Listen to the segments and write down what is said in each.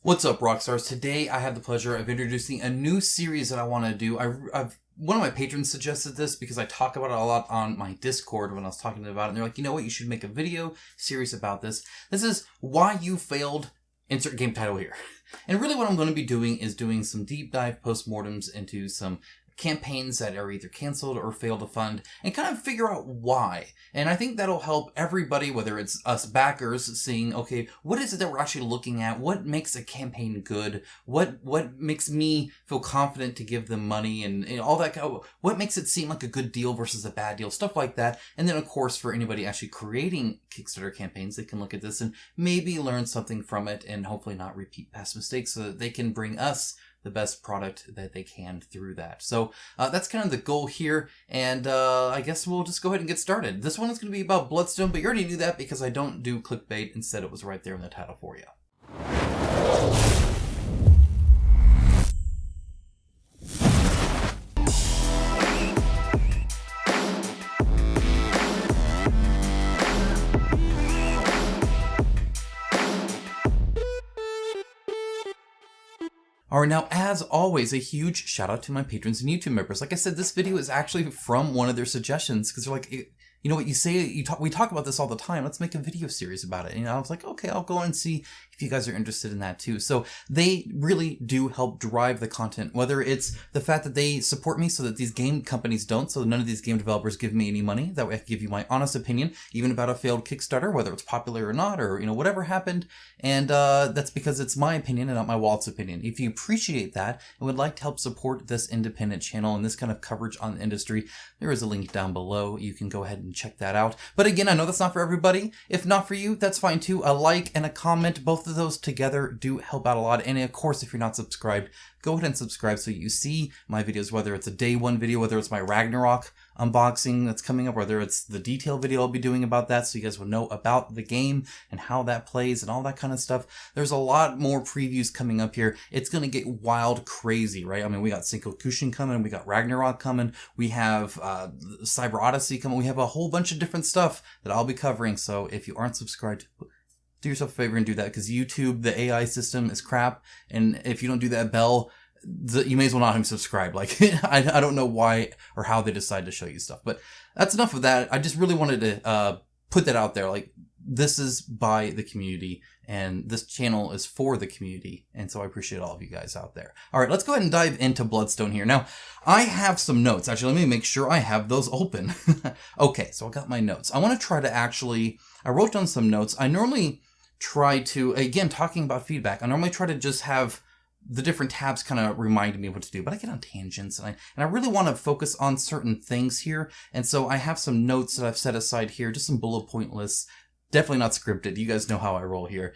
What's up, Rockstars? Today I have the pleasure of introducing a new series that I want to do. One of my patrons suggested this because I talk about it a lot on my Discord when I was talking about it. And they're like, you know what, you should make a video series about this. This is why you failed, insert game title here. And really what I'm going to be doing is doing some deep dive postmortems into some campaigns that are either canceled or failed to fund and kind of figure out why. And I think that'll help everybody, whether it's us backers, seeing, okay, what is it that we're actually looking at? What makes a campaign good? What makes me feel confident to give them money and all that kind of, what makes it seem like a good deal versus a bad deal, stuff like that. And then of course, for anybody actually creating Kickstarter campaigns, they can look at this and maybe learn something from it and hopefully not repeat past mistakes so that they can bring us the best product that they can through that. So that's kind of the goal here, and I guess we'll just go ahead and get started. This one is going to be about Bloodstone, but you already knew that because I don't do clickbait. Instead, it was right there in the title for you. Alright, now as always, a huge shout out to my patrons and YouTube members. Like I said, this video is actually from one of their suggestions because they're like, you know what, we talk about this all the time. Let's make a video series about it. And I was like, okay, I'll go and see if you guys are interested in that too. So they really do help drive the content, whether it's the fact that they support me so that these game companies don't, so none of these game developers give me any money. That way I can give you my honest opinion, even about a failed Kickstarter, whether it's popular or not, or, whatever happened. And that's because it's my opinion and not my wallet's opinion. If you appreciate that and would like to help support this independent channel and this kind of coverage on the industry, there is a link down below. You can go ahead and check that out. But again, I know that's not for everybody. If not for you, that's fine too. A like and a comment, both of those together do help out a lot. And of course, if you're not subscribed, go ahead and subscribe so you see my videos, whether it's a day one video, whether it's my Ragnarok unboxing that's coming up, whether it's the detail video I'll be doing about that, so you guys will know about the game and how that plays and all that kind of stuff. There's a lot more previews coming up here. It's going to get wild crazy, right? I mean, we got Sinkokushin coming, we got Ragnarok coming, we have Cyber Odyssey coming, we have a whole bunch of different stuff that I'll be covering. So if you aren't subscribed, do yourself a favor and do that, because YouTube, the AI system is crap, and if you don't do that bell, you may as well not even subscribe. Like, I don't know why or how they decide to show you stuff, but that's enough of that. I just really wanted to put that out there. Like, this is by the community, and this channel is for the community, and so I appreciate all of you guys out there. All right, let's go ahead and dive into Bloodstone here. Now, I have some notes. Actually, let me make sure I have those open. Okay, so I got my notes. I want to try to I wrote down some notes. I normally try to, again, talking about feedback, I normally try to just have the different tabs kind of remind me of what to do, but I get on tangents, and I really want to focus on certain things here. And so I have some notes that I've set aside here, just some bullet point lists. Definitely not scripted. You guys know how I roll here.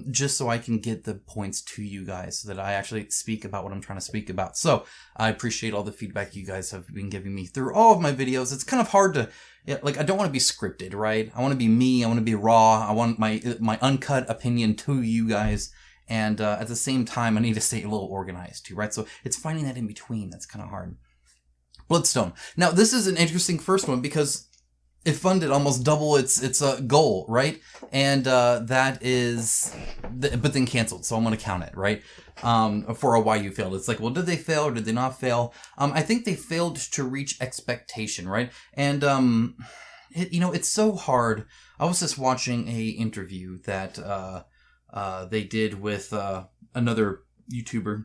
Just so I can get the points to you guys so that I actually speak about what I'm trying to speak about. So I appreciate all the feedback you guys have been giving me through all of my videos. It's kind of hard to, I don't want to be scripted, right? I want to be me. I want to be raw. I want my uncut opinion to you guys. And at the same time, I need to stay a little organized too, right? So it's finding that in between that's kind of hard. Bloodstone. Now, this is an interesting first one because it funded almost double its goal, right? And that is, but then canceled. So I'm going to count it, right? For a why you failed. It's like, well, did they fail or did they not fail? I think they failed to reach expectation, right? And it's so hard. I was just watching a interview that they did with another YouTuber.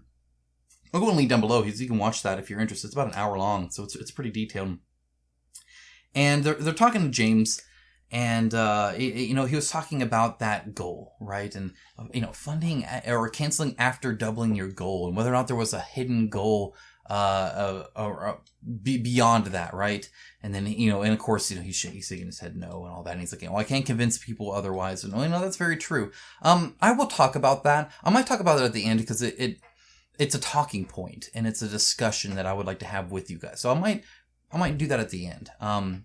I'll go and link down below. You can watch that if you're interested. It's about an hour long, so it's pretty detailed. And they're talking to James, and he was talking about that goal, right? And funding or canceling after doubling your goal, and whether or not there was a hidden goal beyond that, right? And then and of course he's shaking his head no and all that, and he's like, well, I can't convince people otherwise. And that's very true. I will talk about that. I might talk about it at the end because it's a talking point and it's a discussion that I would like to have with you guys. So I might do that at the end.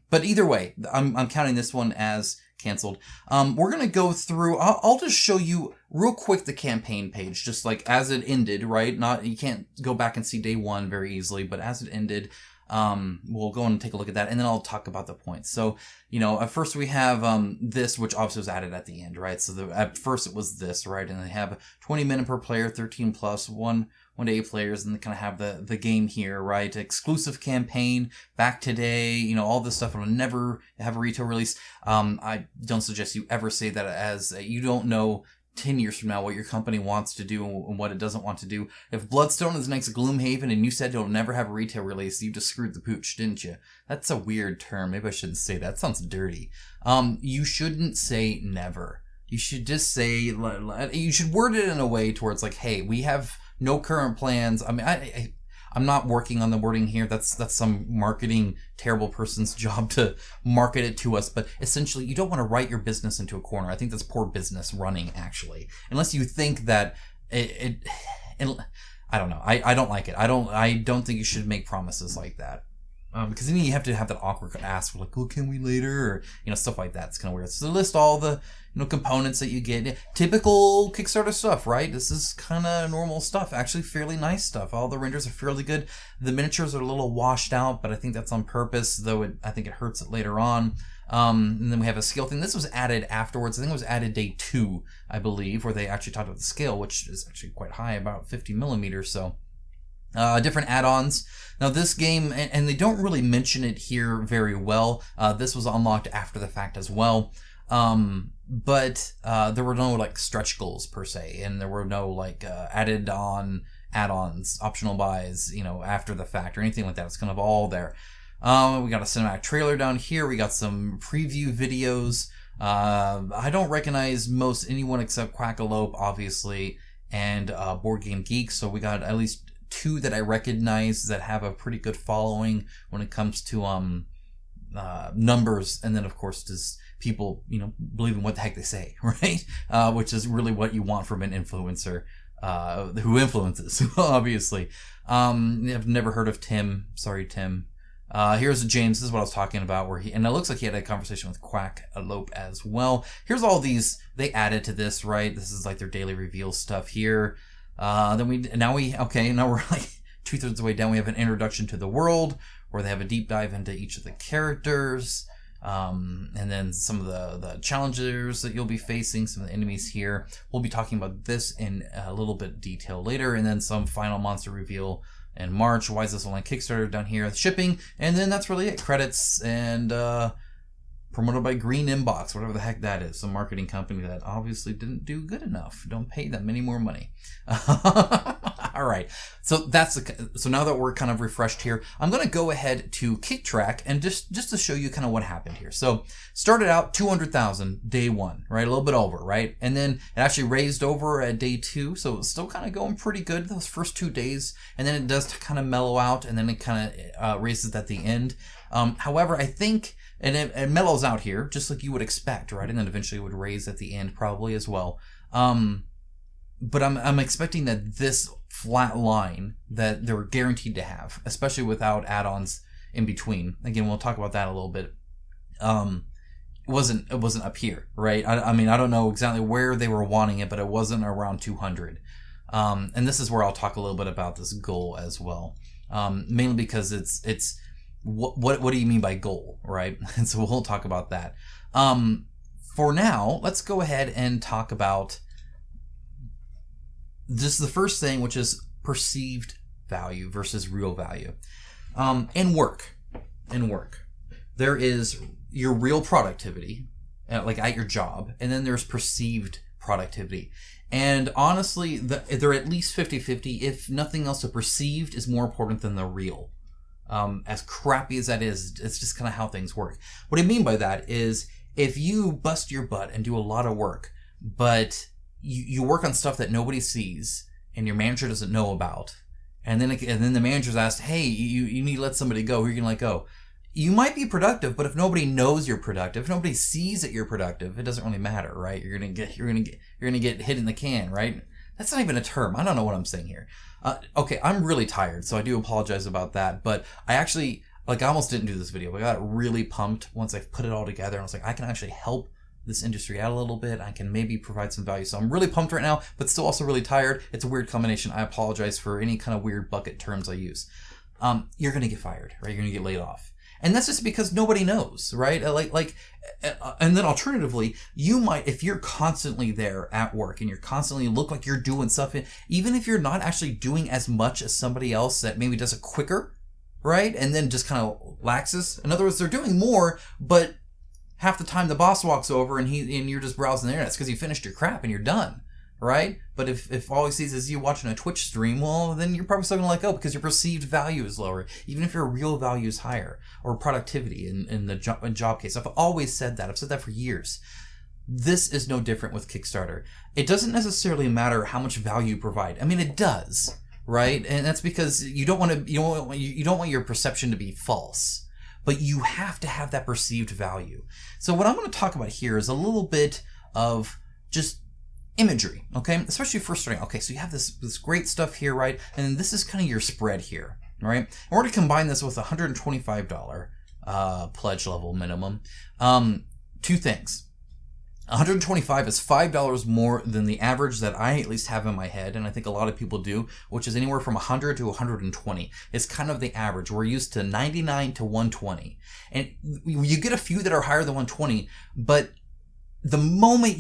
But either way, I'm counting this one as canceled. We're going to go through, I'll just show you real quick the campaign page, just like as it ended, right? You can't go back and see day one very easily, but as it ended, We'll go and take a look at that, and then I'll talk about the points. So, at first we have this, which obviously was added at the end, right? So at first it was this, right? And they have 20 minute per player, 13 plus, 1 to 8 players, and they kind of have the game here, right? Exclusive campaign, back today, all this stuff. It'll never have a retail release. I don't suggest you ever say that, as you don't know 10 years from now what your company wants to do and what it doesn't want to do. If Bloodstone is next to Gloomhaven and you said it'll never have a retail release, you just screwed the pooch, didn't you? That's a weird term. Maybe I shouldn't say that. That sounds dirty. You shouldn't say never. You should just say, you should word it in a way towards like, hey, we have no current plans. I mean, I'm not working on the wording here. That's some marketing terrible person's job to market it to us. But essentially, you don't want to write your business into a corner. I think that's poor business running, actually. Unless you think that I don't know. I don't like it. I don't think you should make promises like that. Because then you have to have that awkward ask, like, well, can we later? Or, stuff like that. It's kind of weird. So list all the, components that you get. Typical Kickstarter stuff, right? This is kind of normal stuff. Actually, fairly nice stuff. All the renders are fairly good. The miniatures are a little washed out, but I think that's on purpose, though I think it hurts it later on. And then we have a scale thing. This was added afterwards. I think it was added day 2, I believe, where they actually talked about the scale, which is actually quite high, about 50 millimeters. So different add-ons. Now this game, and they don't really mention it here very well, this was unlocked after the fact as well, but there were no like stretch goals per se, and there were no like added on add-ons, optional buys, after the fact or anything like that. It's kind of all there. We got a cinematic trailer down here. We got some preview videos. I don't recognize anyone except Quackalope, obviously, and Board Game Geek, so we got at least 2 that I recognize that have a pretty good following when it comes to numbers, and then of course just people believe in what the heck they say, right? Which is really what you want from an influencer who influences, obviously. I've never heard of Tim. Sorry, Tim. Here's James. This is what I was talking about, and it looks like he had a conversation with Quackalope as well. Here's all these they added to this, right? This is like their daily reveal stuff here. Now we're like 2/3 of the way down. We have an introduction to the world where they have a deep dive into each of the characters, and then some of the challengers that you'll be facing, some of the enemies here. We'll be talking about this in a little bit detail later, and then some final monster reveal in March. Why is this only Kickstarter down here? Shipping, and then that's really it. Credits and promoted by Green Inbox, whatever the heck that is. Some marketing company that obviously didn't do good enough. Don't pay them any more money. All right. So so now that we're kind of refreshed here, I'm going to go ahead to Kick Track and just to show you kind of what happened here. So started out 200,000 day 1, right? A little bit over, right? And then it actually raised over at day 2. So it's still kind of going pretty good those first 2 days. And then it does kind of mellow out, and then it kind of raises at the end. However, I think, and it mellows out here, just like you would expect, right? And then eventually it would raise at the end probably as well. But I'm expecting that this flat line that they're guaranteed to have, especially without add-ons in between. Again, we'll talk about that a little bit. It wasn't up here, right? I mean, I don't know exactly where they were wanting it, but it wasn't around 200. And this is where I'll talk a little bit about this goal as well. Mainly because it's what do you mean by goal, right? And so we'll talk about that. For now, let's go ahead and talk about just the first thing, which is perceived value versus real value. In work, there is your real productivity, like at your job, and then there's perceived productivity. And honestly, they're at least 50-50. If nothing else, the perceived is more important than the real. As crappy as that is, it's just kind of how things work. What I mean by that is if you bust your butt and do a lot of work, but you work on stuff that nobody sees and your manager doesn't know about, and then the manager's asked, hey, you need to let somebody go, who are you gonna let go? You might be productive, but if nobody knows you're productive, if nobody sees that you're productive, it doesn't really matter, right? You're gonna get hit in the can, right? That's not even a term. I don't know what I'm saying here. Okay, I'm really tired, so I do apologize about that. But I actually, I almost didn't do this video. I got really pumped once I put it all together. And I was like, I can actually help this industry out a little bit. I can maybe provide some value. So I'm really pumped right now, but still also really tired. It's a weird combination. I apologize for any kind of weird bucket terms I use. you're going to get fired, right? You're going to get laid off. And that's just because nobody knows, right? And then alternatively, you might, if you're constantly there at work and you're constantly look like you're doing stuff, even if you're not actually doing as much as somebody else that maybe does it quicker, right? And then just kind of laxes. In other words, they're doing more, but half the time the boss walks over and you're just browsing the internet. It's because you finished your crap and you're done, right? But if all he sees is you watching a Twitch stream, well, then you're probably still going to let go because your perceived value is lower, even if your real value is higher, or productivity in the job case. I've always said that. I've said that for years. This is no different with Kickstarter. It doesn't necessarily matter how much value you provide. I mean, it does, right? And that's because you don't want your perception to be false, but you have to have that perceived value. So what I'm going to talk about here is a little bit of just imagery, okay? Especially first starting. Okay, so you have this great stuff here, right? And this is kind of your spread here, right? And we're going to combine this with a $125 pledge level minimum. Two things. 125 is $5 more than the average that I at least have in my head, and I think a lot of people do, which is anywhere from 100 to 120. It's kind of the average. We're used to 99 to 120. And you get a few that are higher than 120, but the moment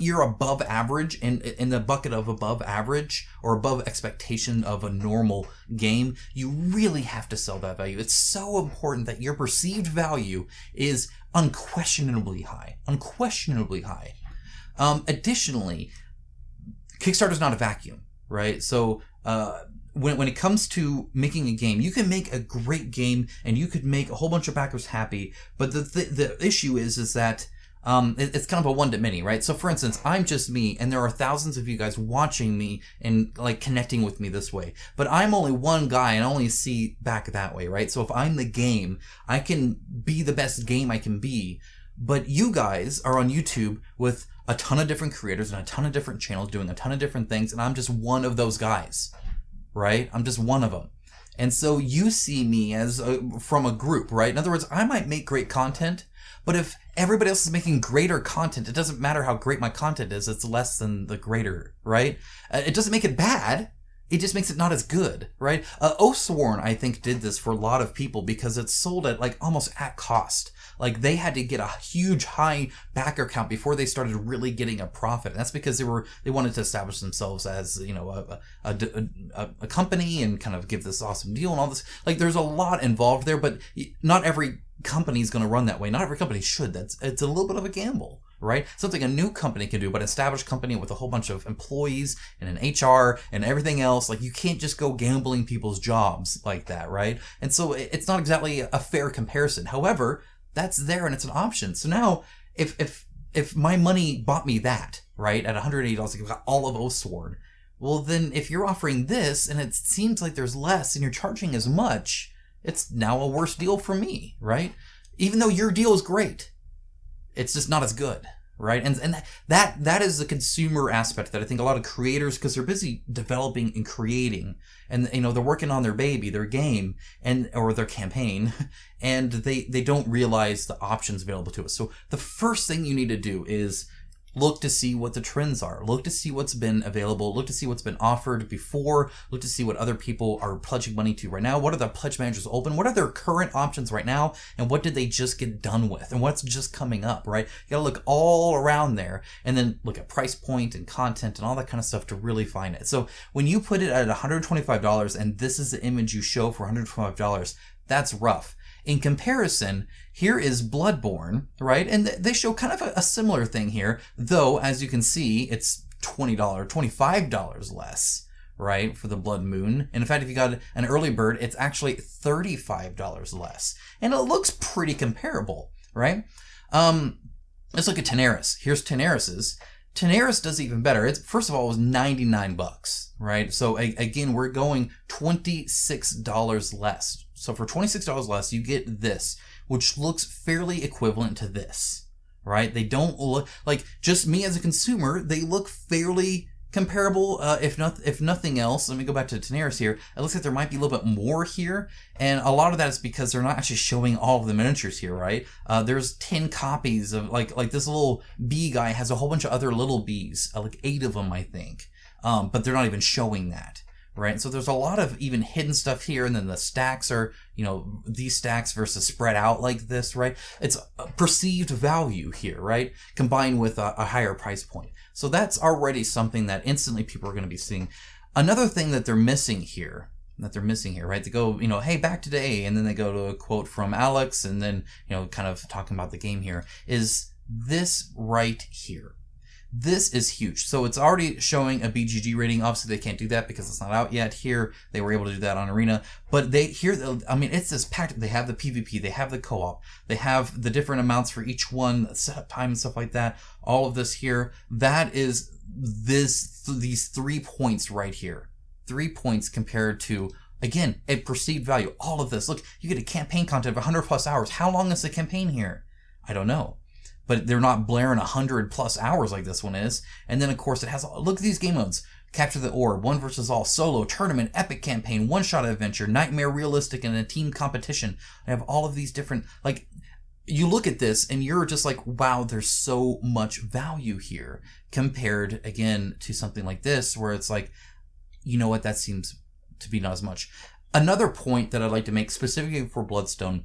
you're above average in the bucket of above average or above expectation of a normal game, you really have to sell that value. It's so important that your perceived value is unquestionably high. Additionally, Kickstarter is not a vacuum, right? So when it comes to making a game, you can make a great game and you could make a whole bunch of backers happy, but the issue is that it's kind of a one-to-many, right? So for instance, I'm just me and there are thousands of you guys watching me and like connecting with me this way, but I'm only one guy and I only see back that way, right? So if I'm the game, I can be the best game I can be, but you guys are on YouTube with a ton of different creators and a ton of different channels doing a ton of different things, and I'm just one of those guys, right? I'm just one of them. And so you see me as from a group, right? In other words, I might make great content, but if everybody else is making greater content, it doesn't matter how great my content is, it's less than the greater, right? It doesn't make it bad, it just makes it not as good, right? Oathsworn, I think, did this for a lot of people because it's sold at like almost at cost. Like they had to get a huge high backer count before they started really getting a profit. And that's because they wanted to establish themselves as, you know, a company and kind of give this awesome deal and all this. Like there's a lot involved there, but not every company is going to run that way. Not every company should. It's a little bit of a gamble, right? Something a new company can do, but an established company with a whole bunch of employees and an HR and everything else, like you can't just go gambling people's jobs like that, right? And so it's not exactly a fair comparison. However, that's there and it's an option. So now if my money bought me that, right, at $180, like I've got all of Oathsworn, well then if you're offering this and it seems like there's less and you're charging as much, it's now a worse deal for me, right? Even though your deal is great, it's just not as good, right? And that is the consumer aspect that I think a lot of creators, because they're busy developing and creating, and you know they're working on their baby, their game, or their campaign, and they don't realize the options available to us. So the first thing you need to do is look to see what the trends are. Look to see what's been available. Look to see what's been offered before. Look to see what other people are pledging money to right now. What are the pledge managers open? What are their current options right now? And what did they just get done with? And what's just coming up, right? You gotta look all around there and then look at price point and content and all that kind of stuff to really find it. So when you put it at $125 and this is the image you show for $125, that's rough. In comparison, here is Bloodborne, right? And they show kind of a similar thing here, though, as you can see, it's $25 less, right, for the Blood Moon. And in fact, if you got an early bird, it's actually $35 less. And it looks pretty comparable, right? Let's look at Tenaris. Here's Tenaris's. Tenaris does even better. First of all, it was $99, right? So again, we're going $26 less. So for $26 less, you get this, which looks fairly equivalent to this, right? They don't look like, just me as a consumer, they look fairly comparable, if nothing else. Let me go back to Tenaris here. It looks like there might be a little bit more here, and a lot of that is because they're not actually showing all of the miniatures here, right? There's 10 copies of, like this little bee guy has a whole bunch of other little bees, like 8 of them, I think, but they're not even showing that, right? And so there's a lot of even hidden stuff here, and then the stacks are, these stacks versus spread out like this, right? It's a perceived value here, right? Combined with a higher price point. So that's already something that instantly people are going to be seeing. Another thing that they're missing here, right? They go, hey, back today, and then they go to a quote from Alex, and then, kind of talking about the game here, is this right here. This is huge. So it's already showing a BGG rating. Obviously, they can't do that because it's not out yet. Here, they were able to do that on Arena. But it's this packed. They have the PvP. They have the co-op. They have the different amounts for each one, setup time and stuff like that. All of this here. That is these 3 points right here. 3 points compared to, again, a perceived value. All of this. Look, you get a campaign content of 100 plus hours. How long is the campaign here? I don't know. But they're not blaring 100 plus hours like this one is. And then, of course, it has, look at these game modes. Capture the Orb, one versus all, solo, tournament, epic campaign, one-shot adventure, nightmare, realistic, and a team competition. I have all of these different, you look at this and you're just like, wow, there's so much value here compared, again, to something like this where it's like, you know what, that seems to be not as much. Another point that I'd like to make specifically for Bloodstone,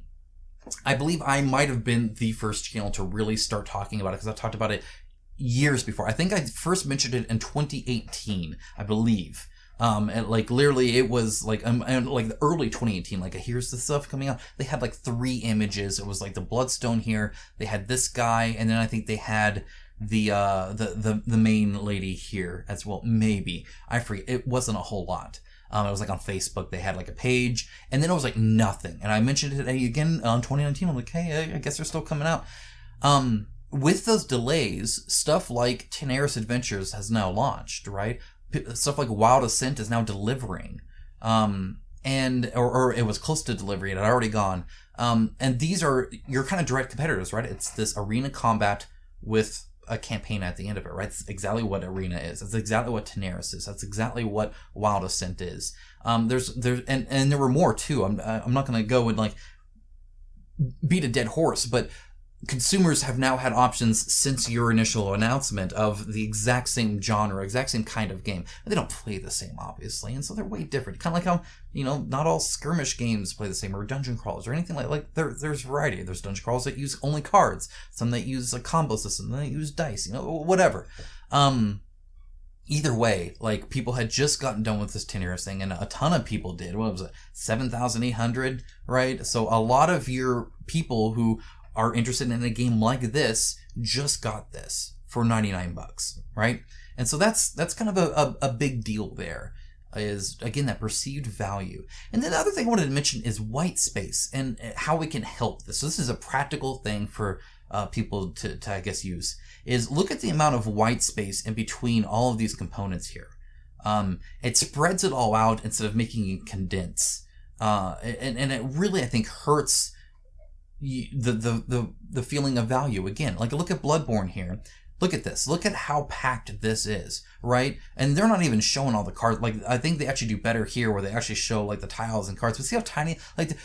I believe I might have been the first channel to really start talking about it because I've talked about it years before. I think I first mentioned it in 2018, I believe. And literally it was the early 2018, here's the stuff coming out. They had 3 images. It was the Bloodstone here. They had this guy, and then I think they had the main lady here as well. Maybe. I forget. It wasn't a whole lot. It was on Facebook, they had a page, and then it was nothing. And I mentioned it again on 2019. I'm like, hey, I guess they're still coming out. With those delays, stuff like Tenaris Adventures has now launched, right? Stuff like Wild Ascent is now delivering. Or it was close to delivery, it had already gone. And these are your kind of direct competitors, right? It's this arena combat with a campaign at the end of it, right? That's exactly what Arena is. That's exactly what Tenaris is. That's exactly what Wild Ascent is. And there were more too. I'm not going to go and beat a dead horse, but consumers have now had options since your initial announcement of the exact same genre, exact same kind of game. They don't play the same, obviously, and so they're way different. Kind of like how, not all skirmish games play the same, or dungeon crawlers, or anything there's variety. There's dungeon crawlers that use only cards, some that use a combo system, some that use dice, whatever. Either way, people had just gotten done with this Tenaris thing, and a ton of people did. What was it? 7,800, right? So a lot of your people who are interested in a game like this just got this for $99, right? And so that's kind of a big deal there, is again that perceived value. And then the other thing I wanted to mention is white space and how we can help this. So this is a practical thing for people to I guess use, is look at the amount of white space in between all of these components here. It spreads it all out instead of making it condense, and it really, I think, hurts the feeling of value. Again, look at Bloodborne here. Look at this. Look at how packed this is, right? And they're not even showing all the cards. I think they actually do better here where they actually show the tiles and cards. But see how tiny,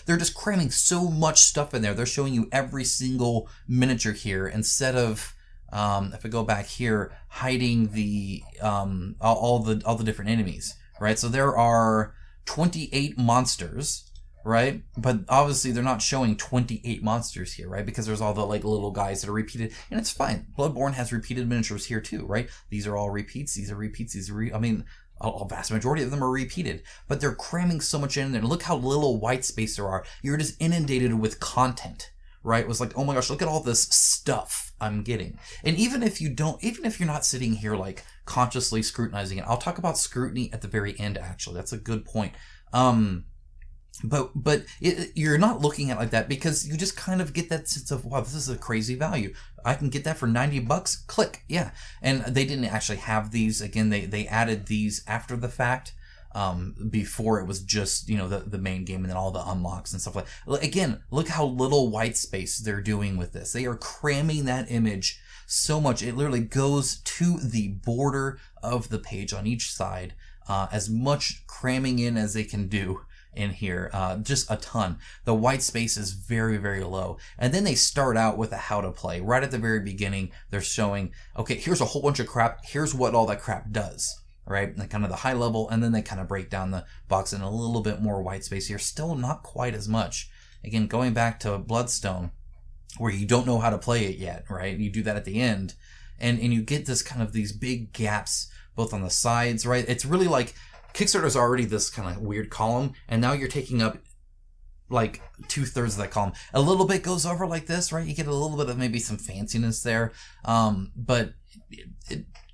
they're just cramming so much stuff in there. They're showing you every single miniature here instead of, if I go back here, hiding the, all the different enemies, right? So there are 28 monsters, right? But obviously they're not showing 28 monsters here, right? Because there's all the little guys that are repeated, and it's fine. Bloodborne has repeated miniatures here too, right? These are all repeats. These are repeats. These are a vast majority of them are repeated, but they're cramming so much in there. Look how little white space there are. You're just inundated with content, right? It was oh my gosh, look at all this stuff I'm getting. And even if you're not sitting here consciously scrutinizing it, I'll talk about scrutiny at the very end. Actually, that's a good point. But you're not looking at it like that because you just kind of get that sense of, wow, this is a crazy value. I can get that for $90. Click. Yeah. And they didn't actually have these. Again, they added these after the fact. Before it was just, the main game and then all the unlocks and stuff again, look how little white space they're doing with this. They are cramming that image so much. It literally goes to the border of the page on each side, as much cramming in as they can do in here, just a ton. The white space is very, very low. And then they start out with a how to play. Right at the very beginning, they're showing, okay, here's a whole bunch of crap. Here's what all that crap does. right? Like kind of the high level, and then they kind of break down the box in a little bit more white space here. Still not quite as much. Again, going back to Bloodstone, where you don't know how to play it yet, right? You do that at the end, and you get this kind of these big gaps both on the sides, right? It's really like Kickstarter's already this kind of weird column, and now you're taking up like 2/3 of that column. A little bit goes over like this, right? You get a little bit of maybe some fanciness there, but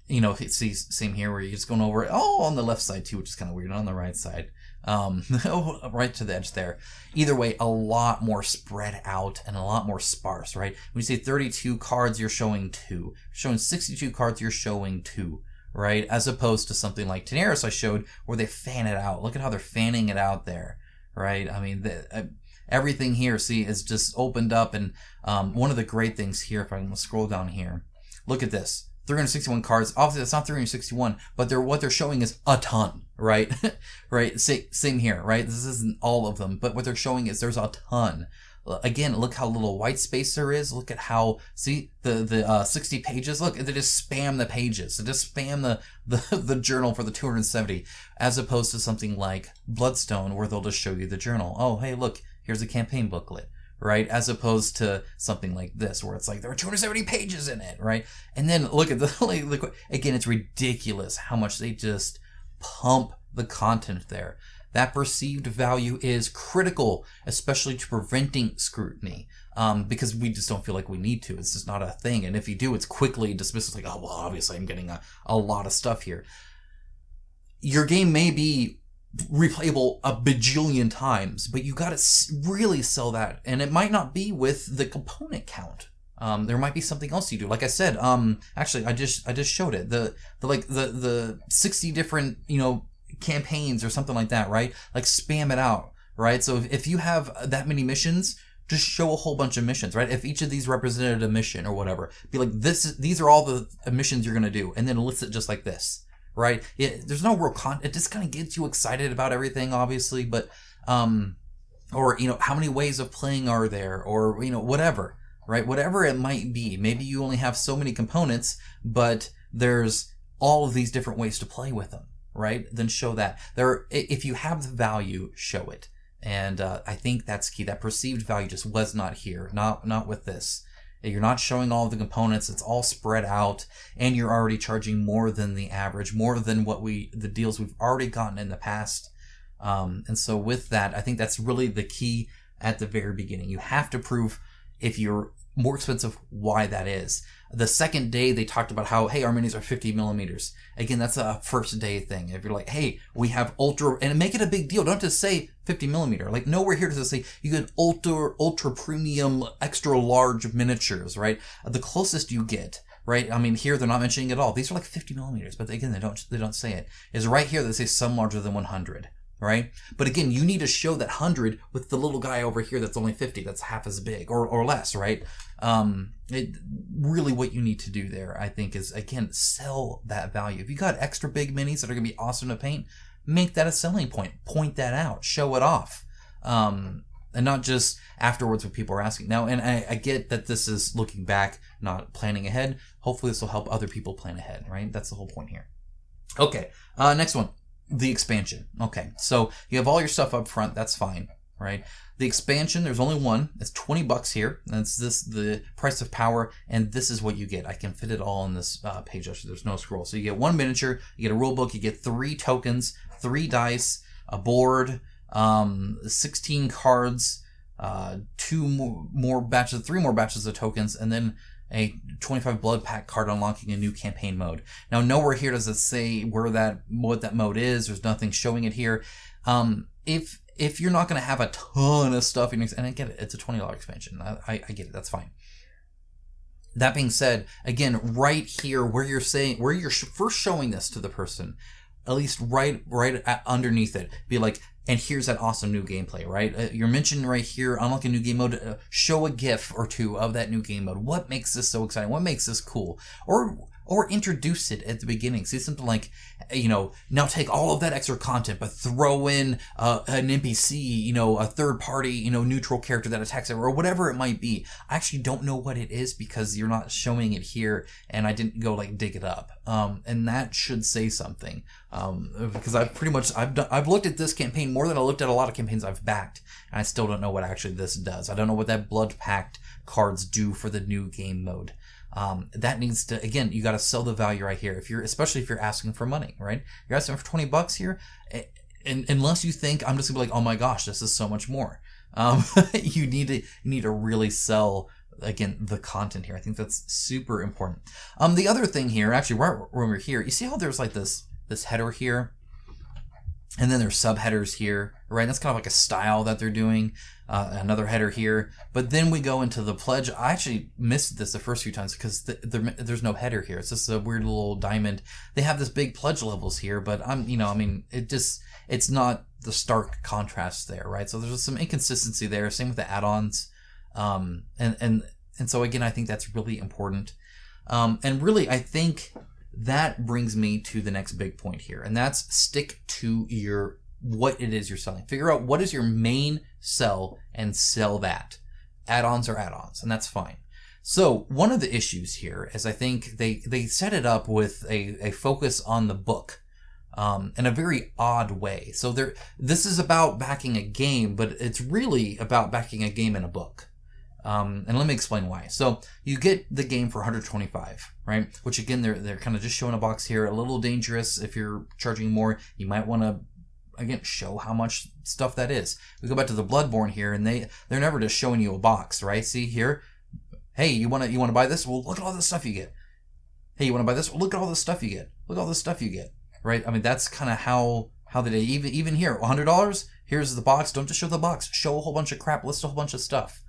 it's the same here where you're just going over it. Oh, on the left side too, which is kind of weird. On the right side, right to the edge there. Either way, a lot more spread out and a lot more sparse, right? When you say 32 cards, you're showing 2. Showing 62 cards, you're showing 2, right? As opposed to something like Tenaris I showed, where they fan it out. Look at how they're fanning it out there, right? I mean, everything here, see, is just opened up. And one of the great things here, if I can scroll down here, look at this. 361 cards. Obviously, that's not 361, but what they're showing is a ton, right? Right. Same here, right? This isn't all of them, but what they're showing is there's a ton. Again, look how little white space there is. Look at how, see, the 60 pages. Look, they just spam the pages. They just spam the journal for the 270, as opposed to something like Bloodstone, where they'll just show you the journal. Oh, hey, look, here's a campaign booklet. Right? As opposed to something like this, where it's like there are 270 pages in it, right? And then look at the, again, it's ridiculous how much they just pump the content there. That perceived value is critical, especially to preventing scrutiny, because we just don't feel like we need to. It's just not a thing. And if you do, it's quickly dismissed. It's like, oh, well, obviously I'm getting a lot of stuff here. Your game may be replayable a bajillion times, but you gotta really sell that, and it might not be with the component count. There might be something else you do. Like I said, actually, I just showed it. The 60 different campaigns or something like that, right? Like spam it out, right? So if you have that many missions, just show a whole bunch of missions, right? If each of these represented a mission or whatever, be like, these are all the missions you're gonna do, and then list it just like this. Right? There's no real it just kind of gets you excited about everything, obviously, but, or, how many ways of playing are there, or, whatever, right? Whatever it might be. Maybe you only have so many components, but there's all of these different ways to play with them, right? Then show that. If you have the value, show it. And, I think that's key. That perceived value just was not here. Not with this. You're not showing all of the components. It's all spread out, and you're already charging more than the average, more than the deals we've already gotten in the past. And so with that, I think that's really the key at the very beginning. You have to prove, if you're more expensive, why that is. The second day, they talked about how, hey, our minis are 50 millimeters. Again, that's a first day thing. If you're like, hey, we have ultra, and make it a big deal. Don't just say 50 millimeter. Like, no, we're here to say you get ultra premium, extra large miniatures, right? The closest you get, right? I mean, here they're not mentioning it at all. These are like 50 millimeters, but again, they don't say it. Is right here they say some larger than 100. Right? But again, you need to show that 100 with the little guy over here that's only 50, that's half as big or less, right? Really what you need to do there, I think, is, again, sell that value. If you got extra big minis that are going to be awesome to paint, make that a selling point. Point that out. Show it off. And not just afterwards when people are asking. Now, and I get that this is looking back, not planning ahead. Hopefully this will help other people plan ahead, right? That's the whole point here. Okay, next one. The expansion. Okay, so you have all your stuff up front. That's fine, right? The expansion, there's only one. It's $20 here. That's the price of power, and this is what you get. I can fit it all in this page. Actually, there's no scroll. So you get one miniature, you get a rule book, you get 3 tokens, 3 dice, a board, 16 cards, 3 more batches of tokens, and then a 25 blood pack card unlocking a new campaign mode. Now, nowhere here does it say what that mode is. There's nothing showing it here. If you're not going to have a ton of stuff, and I get it, it's a $20 expansion. I get it. That's fine. That being said, again, right here where you're first showing this to the person, at least right underneath it, be like, and here's that awesome new gameplay, right? You're mentioning right here, unlock a new game mode, show a GIF or 2 of that new game mode. What makes this so exciting? What makes this cool? Or or introduce it at the beginning. See something like, now take all of that extra content, but throw in an NPC, a third party, neutral character that attacks it, or whatever it might be. I actually don't know what it is because you're not showing it here, and I didn't go dig it up. And that should say something, because I've looked at this campaign more than I looked at a lot of campaigns I've backed, and I still don't know what actually this does. I don't know what that Blood Pact cards do for the new game mode. That needs to, again, you got to sell the value right here. Especially if you're asking for money, right? You're asking for $20 here, and unless you think I'm just gonna be like, oh my gosh, this is so much more. You need to really sell, again, the content here. I think that's super important. The other thing here, actually, right when we're here, you see how there's like this header here, and then there's subheaders here, right? That's kind of like a style that they're doing. Another header here, but then we go into the pledge. I actually missed this the first few times because there's no header here. It's just a weird little diamond. They have this big pledge levels here, but it's not the stark contrast there, right? So there's some inconsistency there. Same with the add-ons, and so again, I think that's really important. And really, I think that brings me to the next big point here, and that's stick to what it is you're selling. Figure out what is your main sell and sell that. Add-ons are add-ons, and that's fine. So one of the issues here is I think they set it up with a focus on the book in a very odd way. So this is about backing a game, but it's really about backing a game in a book. And let me explain why. So you get the game for $125, right? Which again, they're kind of just showing a box here. A little dangerous if you're charging more. You might want to, again, show how much stuff that is. We go back to the Bloodborne here, and they're never just showing you a box, right? See here, hey, you want to buy this? Well, look at all the stuff you get. Hey, you want to buy this? Well, look at all the stuff you get. Look at all the stuff you get, right? I mean, that's kind of how they even here, $100. Here's the box. Don't just show the box. Show a whole bunch of crap. List a whole bunch of stuff.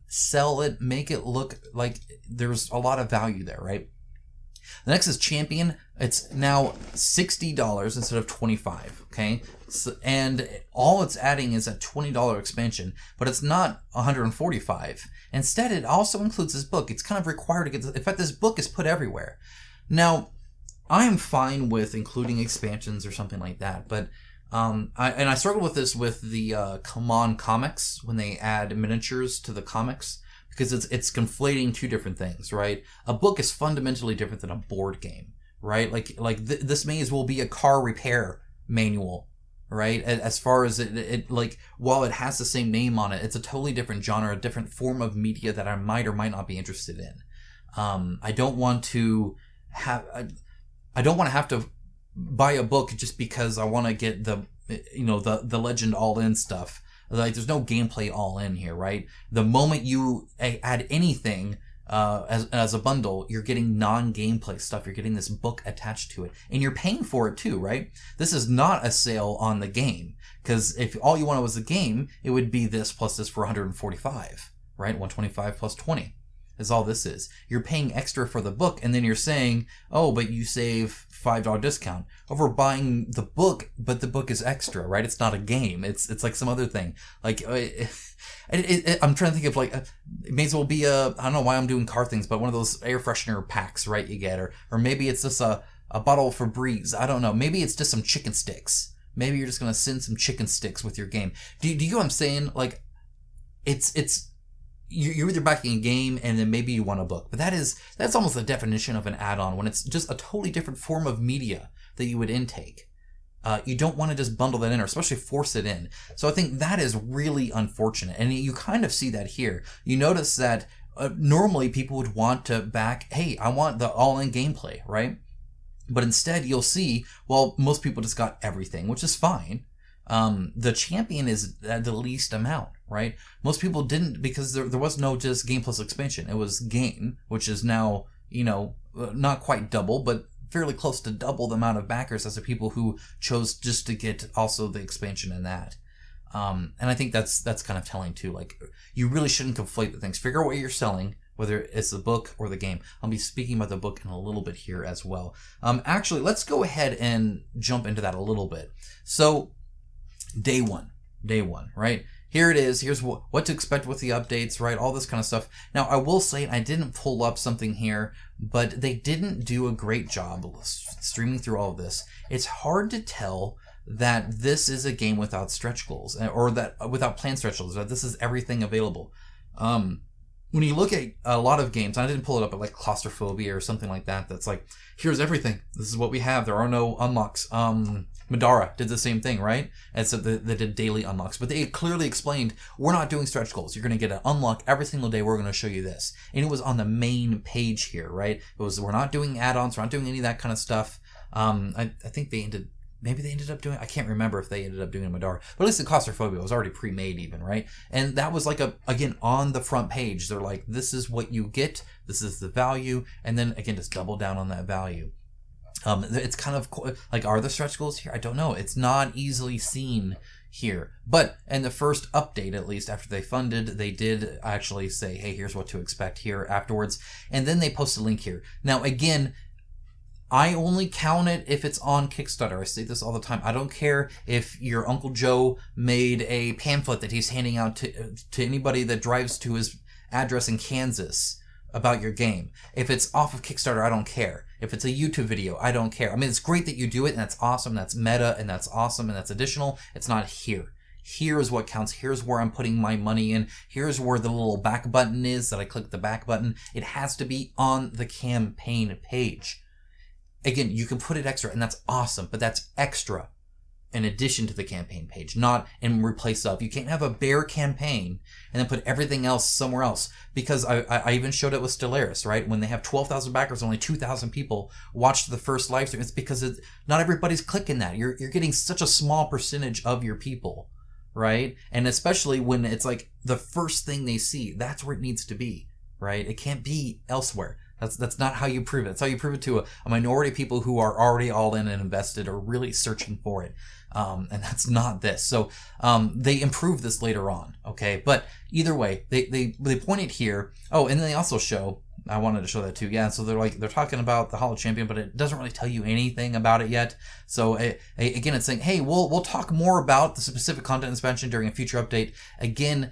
Sell it. Make it look like there's a lot of value there, right? The next is Champion. It's now $60 instead of $25, okay? So, and all it's adding is a $20 expansion, but it's not $145. Instead, it also includes this book. It's kind of required to get this. In fact, this book is put everywhere. Now, I'm fine with including expansions or something like that, but I struggled with this with the Come On comics when they add miniatures to the comics, because it's conflating two different things, right? A book is fundamentally different than a board game, right? This may as well be a car repair manual, right? As far as it while it has the same name on it, it's a totally different genre, a different form of media that I might or might not be interested in. I don't want to have to buy a book just because I want to get the Legend all in stuff. Like, there's no gameplay all in here, right? The moment you add anything as a bundle, you're getting non-gameplay stuff. You're getting this book attached to it, and you're paying for it too, right? This is not a sale on the game, because if all you wanted was the game, it would be this plus this for $145, right? 125 plus 20 is all this is. You're paying extra for the book, and then you're saying, oh, but you save $5 discount over buying the book, but the book is extra, right? It's not a game. It's like some other thing. Like, I'm trying to think of it may as well be I don't know why I'm doing car things, but one of those air freshener packs, right? You get, or maybe it's just a bottle for Breeze. I don't know. Maybe it's just some chicken sticks. Maybe you're just gonna send some chicken sticks with your game. Do you get what I'm saying? Like, you're either backing a game and then maybe you want a book, but that's almost the definition of an add-on, when it's just a totally different form of media that you would intake. You don't want to just bundle that in, or especially force it in. So I think that is really unfortunate, and you kind of see that here. You notice that normally people would want to back, hey, I want the all-in gameplay, right? But instead you'll see, well, most people just got everything, which is fine. The Champion is at the least amount, right? Most people didn't, because there was no just game plus expansion. It was game, which is now, not quite double, but fairly close to double the amount of backers as the people who chose just to get also the expansion in that. And I think that's kind of telling too. Like, you really shouldn't conflate the things. Figure out what you're selling, whether it's the book or the game. I'll be speaking about the book in a little bit here as well. Actually, let's go ahead and jump into that a little bit. So, Day one, right? here it is. Here's what to expect with the updates, right? All this kind of stuff. Now, I will say, I didn't pull up something here, but they didn't do a great job streaming through all of this. It's hard to tell that this is a game without stretch goals, or that without planned stretch goals, that this is everything available. When you look at a lot of games, I didn't pull it up, but like Claustrophobia or something like that, that's like, here's everything. This is what we have. There are no unlocks. Madara did the same thing, right? And so they did daily unlocks, but they clearly explained, we're not doing stretch goals. You're going to get an unlock every single day. We're going to show you this. And it was on the main page here, right? It was, we're not doing add-ons. We're not doing any of that kind of stuff. I think maybe they ended up doing, I can't remember if they ended up doing a Madara, but at least the Claustrophobia was already pre-made even, right? And that was like again, on the front page, they're like, this is what you get, this is the value, and then again, just double down on that value. It's kind of like, are the stretch goals here? I don't know. It's not easily seen here. But in the first update, at least after they funded, they did actually say, hey, here's what to expect here afterwards. And then they post a link here. Now, again, I only count it if it's on Kickstarter. I say this all the time. I don't care if your Uncle Joe made a pamphlet that he's handing out to anybody that drives to his address in Kansas about your game. If it's off of Kickstarter, I don't care. If it's a YouTube video, I don't care. I mean, it's great that you do it, and that's awesome, that's meta, and that's awesome, and that's additional. It's not here. Here is what counts. Here's where I'm putting my money in. Here's where the little back button is, that I click the back button. It has to be on the campaign page. Again, you can put it extra, and that's awesome, but that's extra in addition to the campaign page, not in replace of. You can't have a bare campaign and then put everything else somewhere else, because I even showed it with Stellaris, right? When they have 12,000 backers, only 2,000 people watched the first live stream. It's because not everybody's clicking that. You're getting such a small percentage of your people, right? And especially when it's like the first thing they see, that's where it needs to be, right? It can't be elsewhere. That's not how you prove it. That's how you prove it to a minority of people who are already all in and invested or really searching for it. And that's not this. So they improve this later on, okay? But either way, they point it here. Oh, and then they also show, I wanted to show that too, yeah. So they're talking about the Hollow Champion, but it doesn't really tell you anything about it yet. So again, it's saying, hey, we'll talk more about the specific content expansion during a future update. Again,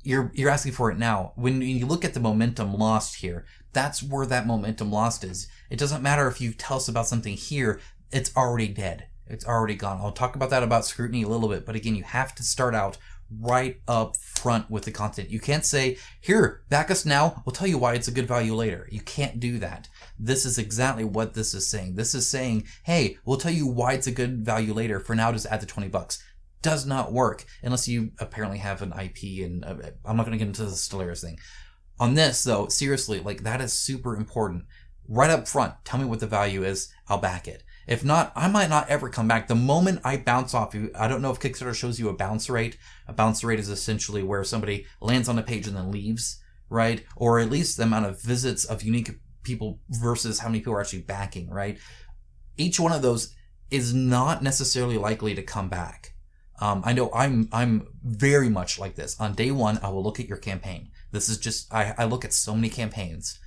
you're asking for it now. When you look at the momentum lost here, that's where that momentum lost is. It doesn't matter if you tell us about something here, it's already dead. It's already gone. I'll talk about that about scrutiny a little bit, but again, you have to start out right up front with the content. You can't say, here, back us now, we'll tell you why it's a good value later. You can't do that. This is exactly what this is saying. This is saying, hey, we'll tell you why it's a good value later. For now, just add the $20. Does not work unless you apparently have an IP, and I'm not going to get into the Stellaris thing. On this, though, seriously, like, that is super important. Right up front, tell me what the value is, I'll back it. If not, I might not ever come back. The moment I bounce off you, I don't know if Kickstarter shows you a bounce rate. A bounce rate is essentially where somebody lands on a page and then leaves, right? Or at least the amount of visits of unique people versus how many people are actually backing, right? Each one of those is not necessarily likely to come back. I know I'm very much like this. On day one, I will look at your campaign. This is just, I look at so many campaigns.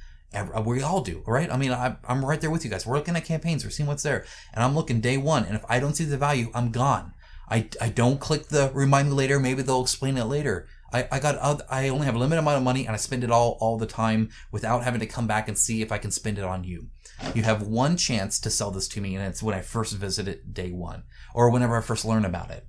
We all do, right? I mean, I'm right there with you guys. We're looking at campaigns. We're seeing what's there. And I'm looking day one. And if I don't see the value, I'm gone. I don't click the remind me later. Maybe they'll explain it later. I only have a limited amount of money, and I spend it all the time without having to come back and see if I can spend it on you. You have one chance to sell this to me, and it's when I first visit it day one, or whenever I first learn about it,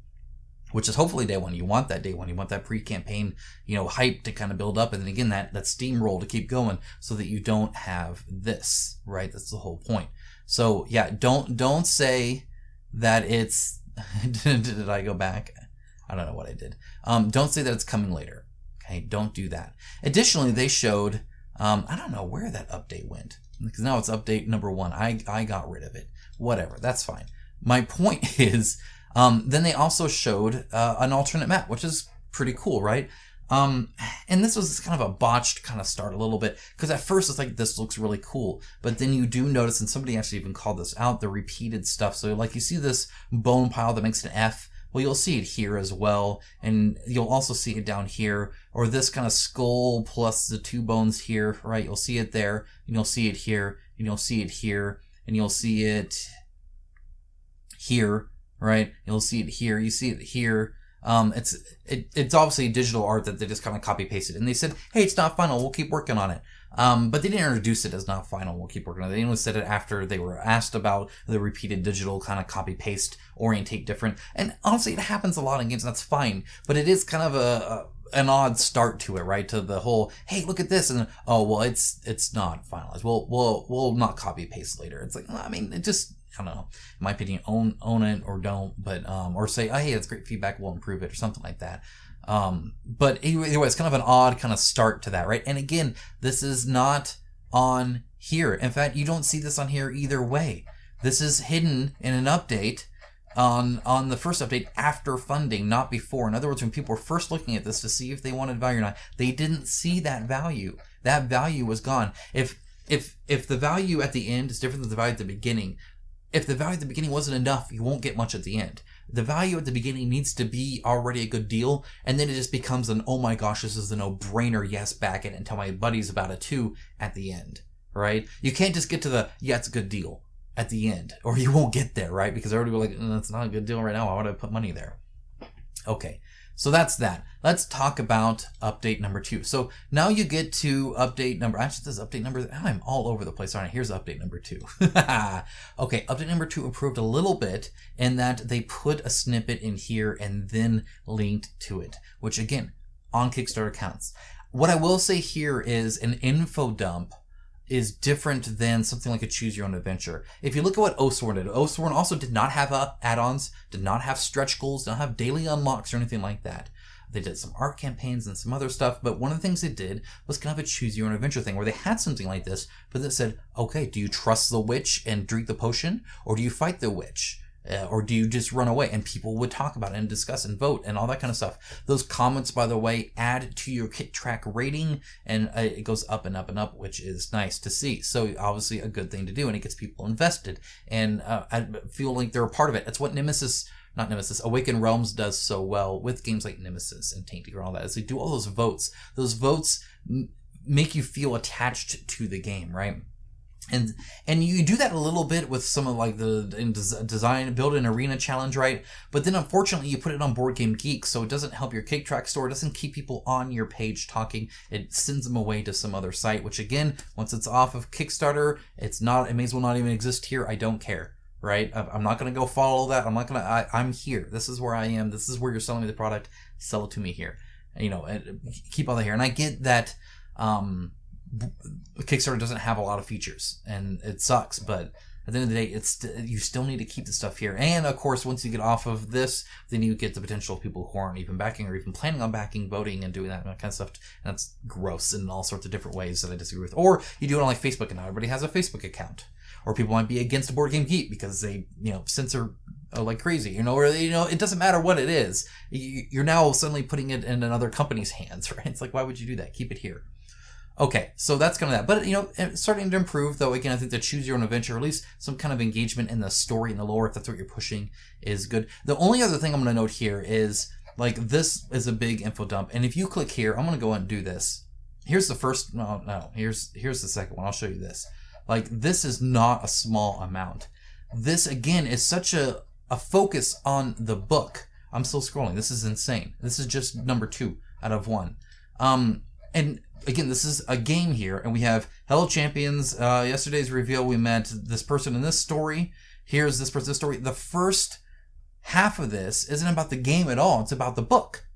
which is hopefully day one. You want that day one. You want that pre-campaign, hype to kind of build up. And then again, that steamroll to keep going so that you don't have this, right? That's the whole point. So yeah, don't say that it's, did I go back? I don't know what I did. Don't say that it's coming later. Okay. Don't do that. Additionally, they showed, I don't know where that update went, because now it's update number 1. I got rid of it. Whatever. That's fine. My point is, then they also showed an alternate map, which is pretty cool, right? And this was kind of a botched kind of start a little bit, because at first it's like, this looks really cool, but then you do notice, and somebody actually even called this out, the repeated stuff. So like you see this bone pile that makes an F, well, you'll see it here as well, and you'll also see it down here, or this kind of skull plus the 2 bones here, right? You'll see it there, and you'll see it here, and you'll see it here, and you'll see it here, right? You'll see it here. You see it here. It's obviously digital art that they just kind of copy pasted, and they said, hey, it's not final, we'll keep working on it. But they didn't introduce it as not final, we'll keep working on it. They only said it after they were asked about the repeated digital kind of copy paste, orientate different. And honestly, it happens a lot in games, and that's fine. But it is kind of an odd start to it, right? To the whole, hey, look at this, and oh, well, it's not finalized. We'll not copy paste later. It's like, well, I mean, it just, I don't know. In my opinion, own it or don't, but or say, oh, hey, that's great feedback, we'll improve it or something like that. But either way, it's kind of an odd kind of start to that, right? And again, this is not on here. In fact, you don't see this on here either way. This is hidden in an update on the first update after funding, not before. In other words, when people were first looking at this to see if they wanted value or not, they didn't see that value. That value was gone. If the value at the end is different than the value at the beginning, if the value at the beginning wasn't enough, you won't get much at the end. The value at the beginning needs to be already a good deal, and then it just becomes an, oh my gosh, this is a no-brainer, yes, back it and tell my buddies about it too at the end, right? You can't just get to the, yeah, it's a good deal at the end, or you won't get there, right? Because everybody will be like, that's not a good deal right now, why would I put money there? Okay, so that's that. Let's talk about update number 2. So now you get to update number, actually this is update number, I'm all over the place, aren't I? Here's update number 2. Okay, update number 2 improved a little bit in that they put a snippet in here and then linked to it, which again, on Kickstarter counts. What I will say here is an info dump is different than something like a choose your own adventure. If you look at what Oathsworn did, Oathsworn also did not have add-ons, did not have stretch goals, did not have daily unlocks or anything like that. They did some art campaigns and some other stuff, but one of the things they did was kind of a choose your own adventure thing where they had something like this, but that said, okay, do you trust the witch and drink the potion, or do you fight the witch? Or do you just run away? And people would talk about it and discuss and vote and all that kind of stuff. Those comments, by the way, add to your kit track rating, and it goes up and up and up, which is nice to see. So obviously a good thing to do, and it gets people invested. And I feel like they're a part of it. That's what Awakened Realms does so well with games like Nemesis and Tainted and all that, is they do all those votes. Those votes make you feel attached to the game, right? And you do that a little bit with some of like the design, build an arena challenge, right? But then unfortunately you put it on Board Game Geek, so it doesn't help your Kick Track store. It doesn't keep people on your page talking. It sends them away to some other site, which again, once it's off of Kickstarter, it may as well not even exist here. I don't care, right? I'm not going to go follow that. I'm here. This is where I am. This is where you're selling me the product. Sell it to me here. And keep all that here. And I get that, Kickstarter doesn't have a lot of features, and it sucks, but at the end of the day, you still need to keep the stuff here. And of course, once you get off of this, then you get the potential of people who aren't even backing or even planning on backing, voting, and doing that kind of stuff. And that's gross in all sorts of different ways that I disagree with. Or you do it on like Facebook, and now everybody has a Facebook account. Or people might be against Board Game Geek because they, censor like crazy, or it doesn't matter what it is. You're now suddenly putting it in another company's hands, right? It's like, why would you do that? Keep it here. Okay, so that's kind of that. But, it's starting to improve, though. Again, I think the choose your own adventure, or at least some kind of engagement in the story and the lore, if that's what you're pushing, is good. The only other thing I'm going to note here is, like, this is a big info dump. And if you click here, I'm going to go and do this. Here's the first, here's the second one. I'll show you this. Like, this is not a small amount. This, again, is such a focus on the book. I'm still scrolling. This is insane. This is just number 2 out of 1. And again, this is a game here, and we have Hello Champions. Yesterday's reveal, we met this person in this story. Here's this person's story. The first half of this isn't about the game at all. It's about the book,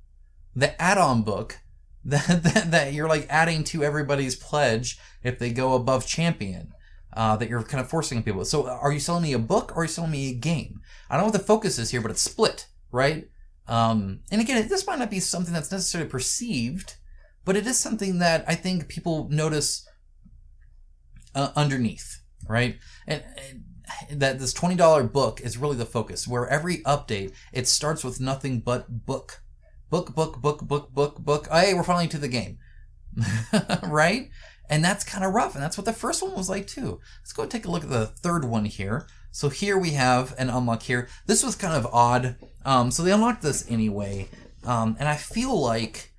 the add-on book that you're like adding to everybody's pledge if they go above champion. That you're kind of forcing people. So, are you selling me a book or are you selling me a game? I don't know what the focus is here, but it's split, right? And again, this might not be something that's necessarily perceived, but it is something that I think people notice underneath, right? And that this $20 book is really the focus, where every update, it starts with nothing but book. Book. Hey, we're finally to the game. Right? And that's kind of rough, and that's what the first one was like too. Let's go take a look at the third one here. So here we have an unlock here. This was kind of odd. So they unlocked this anyway, and I feel like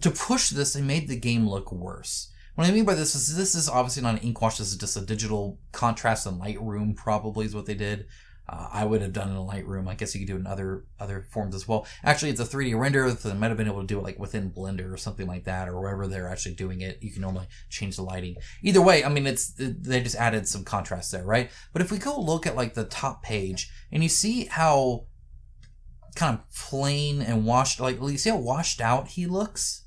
to push this, they made the game look worse. What I mean by this is obviously not an ink wash. This is just a digital contrast and Lightroom, probably is what they did. I would have done in Lightroom. I guess you could do it in other forms as well. Actually, it's a 3D render, so they might have been able to do it like within Blender or something like that, or wherever they're actually doing it. You can normally change the lighting. Either way, I mean, they just added some contrast there, right? But if we go look at like the top page, and you see how kind of plain and washed, like you see how washed out he looks,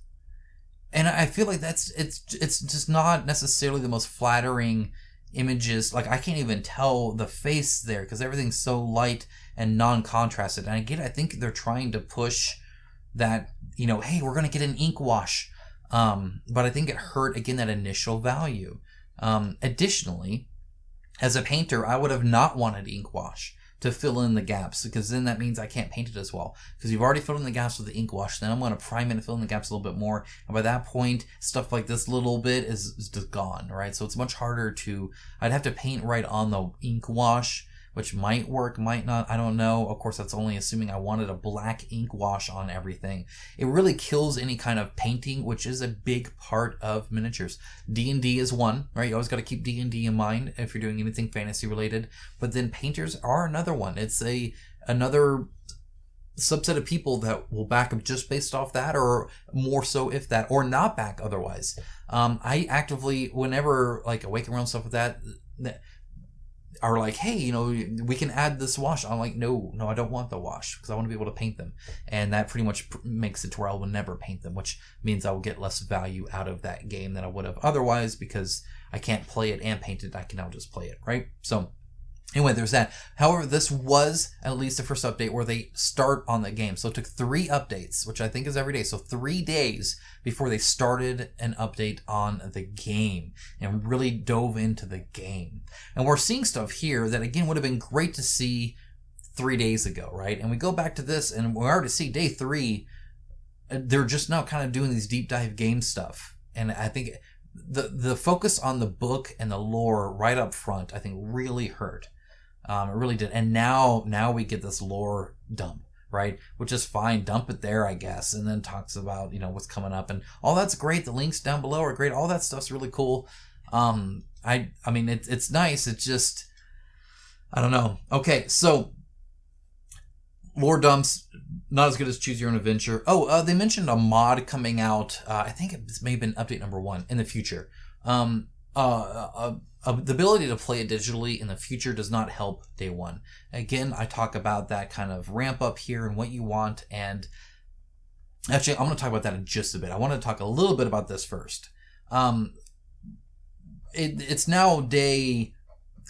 and I feel like it's just not necessarily the most flattering images. Like I can't even tell the face there because everything's so light and non-contrasted. And again, I think they're trying to push that, you know, hey, we're gonna get an ink wash, but I think it hurt again that initial value. Additionally, as a painter, I would have not wanted ink wash to fill in the gaps, because then that means I can't paint it as well, because you've already filled in the gaps with the ink wash. Then I'm going to prime it and fill in the gaps a little bit more, and by that point stuff like this little bit is just gone, right? So it's much harder to, I'd have to paint right on the ink wash, which might work, might not, I don't know. Of course, that's only assuming I wanted a black ink wash on everything. It really kills any kind of painting, which is a big part of miniatures. D&D is one, right? You always got to keep D&D in mind if you're doing anything fantasy related. But then painters are another one. It's another subset of people that will back up just based off that, or more so if that, or not back otherwise. I actively, whenever like awake around stuff with that, are like, hey, you know, we can add this wash. I'm like, no, I don't want the wash, because I want to be able to paint them. And that pretty much makes it to where I will never paint them, which means I will get less value out of that game than I would have otherwise, because I can't play it and paint it. I can now just play it, right? So anyway, there's that. However, this was at least the first update where they start on the game. So it took 3 updates, which I think is every day. So 3 days before they started an update on the game and really dove into the game. And we're seeing stuff here that, again, would have been great to see 3 days ago, right? And we go back to this, and we already see day 3, they're just now kind of doing these deep dive game stuff. And I think the focus on the book and the lore right up front, I think, really hurt. It really did. And now we get this lore dump, right? Which is fine. Dump it there, I guess. And then talks about, you know, what's coming up, and all that's great. The links down below are great. All that stuff's really cool. I mean, it's nice. It's just, I don't know. Okay. So lore dumps, not as good as Choose Your Own Adventure. Oh, they mentioned a mod coming out. I think it may have been update number 1 in the future. The ability to play it digitally in the future does not help day 1. Again, I talk about that kind of ramp up here and what you want. And actually, I'm going to talk about that in just a bit. I want to talk a little bit about this first. It's now day,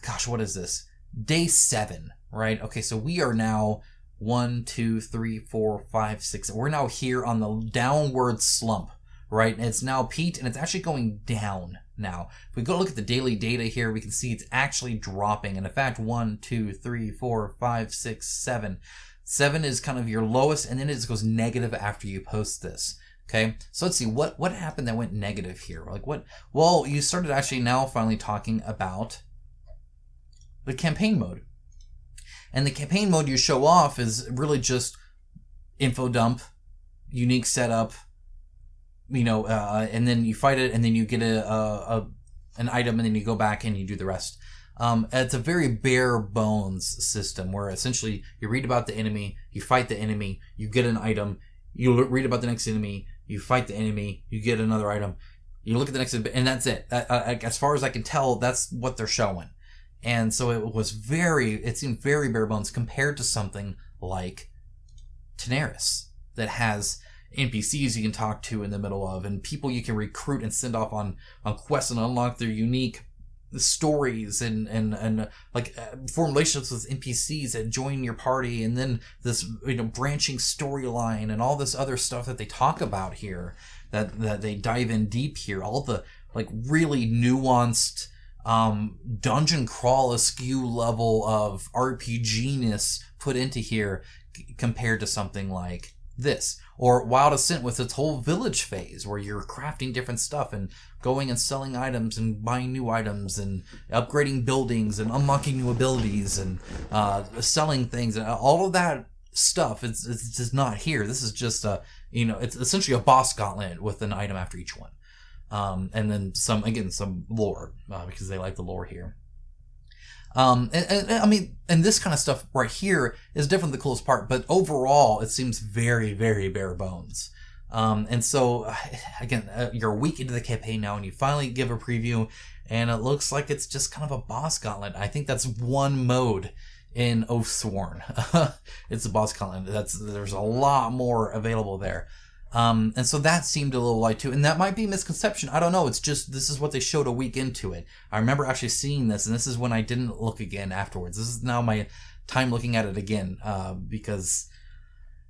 gosh, what is this? Day 7, right? Okay, so we are now 1, 2, 3, 4, 5, 6. We're now here on the downward slump, right? And it's now peaked, and it's actually going down now. If we go look at the daily data here, we can see it's actually dropping. And in fact, 1, 2, 3, 4, 5, 6, 7. 7 is kind of your lowest, and then it just goes negative after you post this. Okay, so let's see what happened that went negative here. Like what? Well, you started actually now finally talking about the campaign mode. And the campaign mode you show off is really just info dump, unique setup, you know, and then you fight it, and then you get an item, and then you go back and you do the rest. It's a very bare bones system where essentially you read about the enemy, you fight the enemy, you get an item, you read about the next enemy, you fight the enemy, you get another item, you look at the next, and that's it. As far as I can tell, that's what they're showing. And so it seemed very bare bones compared to something like Tenaris that has NPCs you can talk to in the middle of, and people you can recruit and send off on quests and unlock their unique stories and form relationships with NPCs that join your party, and then this, you know, branching storyline and all this other stuff that they talk about here, that they dive in deep here, all the like really nuanced dungeon crawl askew level of RPG-ness put into here compared to something like this, or Wild Ascent with its whole village phase where you're crafting different stuff and going and selling items and buying new items and upgrading buildings and unlocking new abilities and selling things, and all of that stuff. It's just not here. This is just it's essentially a boss gauntlet with an item after each one, and then some lore because they like the lore here. I mean, and this kind of stuff right here is definitely the coolest part, but overall, it seems very, very bare bones. And so, again, you're a week into the campaign now, and you finally give a preview, and it looks like it's just kind of a boss gauntlet. I think that's one mode in Oathsworn. It's a boss gauntlet. There's a lot more available there. And so that seemed a little light too, and that might be a misconception. I don't know. It's just, this is what they showed a week into it. I remember actually seeing this, and this is when I didn't look again afterwards. This is now my time looking at it again, because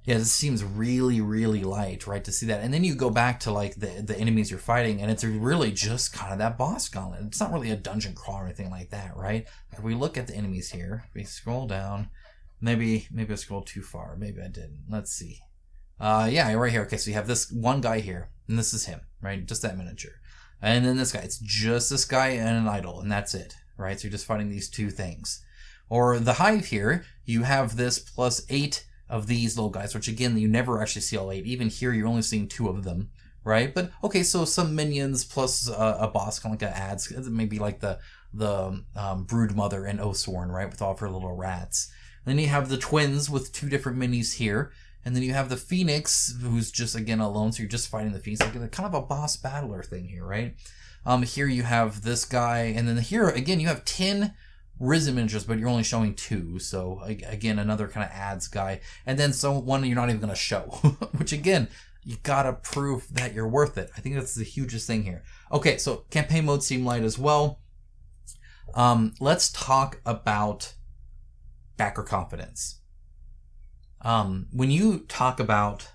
yeah, this seems really, really light, right, to see that. And then you go back to like the enemies you're fighting, and it's really just kind of that boss gauntlet. It's not really a dungeon crawl or anything like that, right? If we look at the enemies here, if we scroll down, maybe I scrolled too far. Maybe I didn't. Let's see. Yeah, right here. Okay, so you have this one guy here, and this is him, right? Just that miniature. And then this guy. It's just this guy and an idol, and that's it, right? So you're just fighting these two things. Or the hive here, you have this plus 8 of these little guys, which again, you never actually see all 8. Even here, you're only seeing 2 of them, right? But okay, so some minions plus a boss, kind of like adds, maybe like the brood mother in Oathsworn, right? With all of her little rats. And then you have the twins with 2 different minis here. And then you have the Phoenix, who's just, again, alone, so you're just fighting the Phoenix. Like kind of a boss battler thing here, right? Here you have this guy, and then here, again, you have 10 Risen miniatures, but you're only showing 2. So, again, another kind of adds guy. And then one you're not even going to show, which, again, you gotta prove that you're worth it. I think that's the hugest thing here. Okay, so campaign mode seemed light as well. Let's talk about backer confidence. When you talk about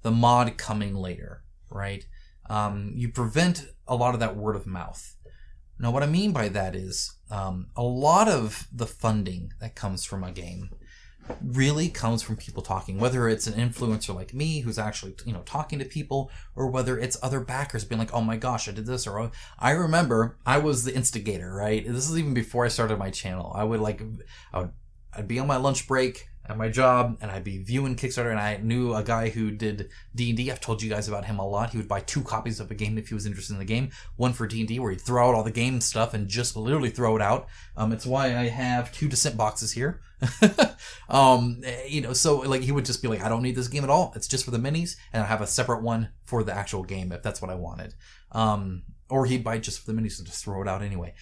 the mod coming later, right, you prevent a lot of that word of mouth. Now, what I mean by that is a lot of the funding that comes from a game really comes from people talking, whether it's an influencer like me who's actually, talking to people, or whether it's other backers being like, oh my gosh, I did this, or I remember I was the instigator, right? This is even before I started my channel. I'd be on my lunch break at my job, and I'd be viewing Kickstarter, and I knew a guy who did D&D. I've told you guys about him a lot. He would buy 2 copies of a game if he was interested in the game. One for D&D, where he'd throw out all the game stuff and just literally throw it out. It's why I have 2 Descent boxes here. So like he would just be like, I don't need this game at all. It's just for the minis, and I have a separate one for the actual game if that's what I wanted. Or he'd buy just for the minis and just throw it out anyway.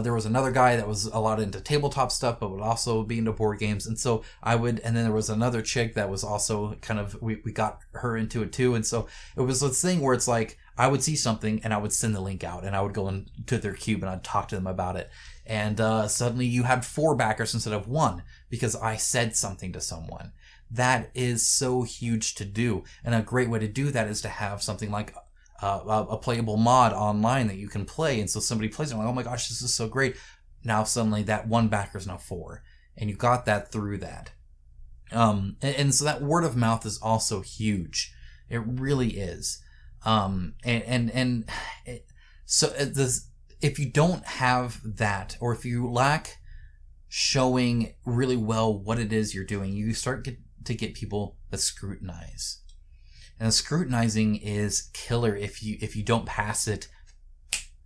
There was another guy that was a lot into tabletop stuff, but would also be into board games. And so and then there was another chick that was also kind of, we got her into it too. And so it was this thing where it's like, I would see something and I would send the link out, and I would go into their cube and I'd talk to them about it. And suddenly you had 4 backers instead of 1 because I said something to someone. That is so huge to do. And a great way to do that is to have something like a playable mod online that you can play. And so somebody plays it, like, oh my gosh, this is so great. Now suddenly that 1 backer is now 4. And you got that through that. And so that word of mouth is also huge. It really is. If you don't have that, or if you lack showing really well what it is you're doing, you start to get people that scrutinize. And scrutinizing is killer if you don't pass it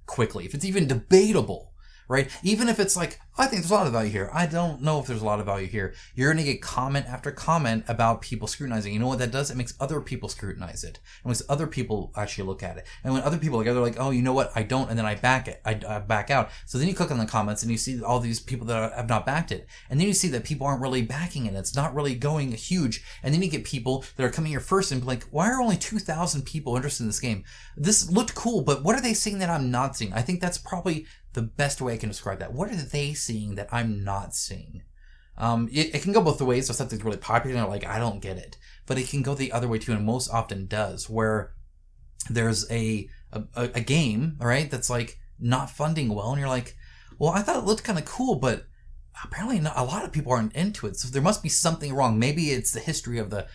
quickly. If it's even debatable, right? Even if it's like, I think there's a lot of value here. I don't know if there's a lot of value here. You're going to get comment after comment about people scrutinizing. You know what that does? It makes other people scrutinize it. It makes other people actually look at it. And when other people look at it, they're like, oh, you know what? I don't. And then I back it. I back out. So then you click on the comments and you see all these people that have not backed it. And then you see that people aren't really backing it. It's not really going huge. And then you get people that are coming here first and be like, why are only 2,000 people interested in this game? This looked cool, but what are they seeing that I'm not seeing? I think that's probably the best way I can describe that. What are they seeing that I'm not seeing? It can go both the ways. So something's really popular and they're like, I don't get it. But it can go the other way too, and most often does, where there's a game, right, that's like not funding well, and you're like, well, I thought it looked kind of cool, but apparently not, a lot of people aren't into it. So there must be something wrong. Maybe it's the history of the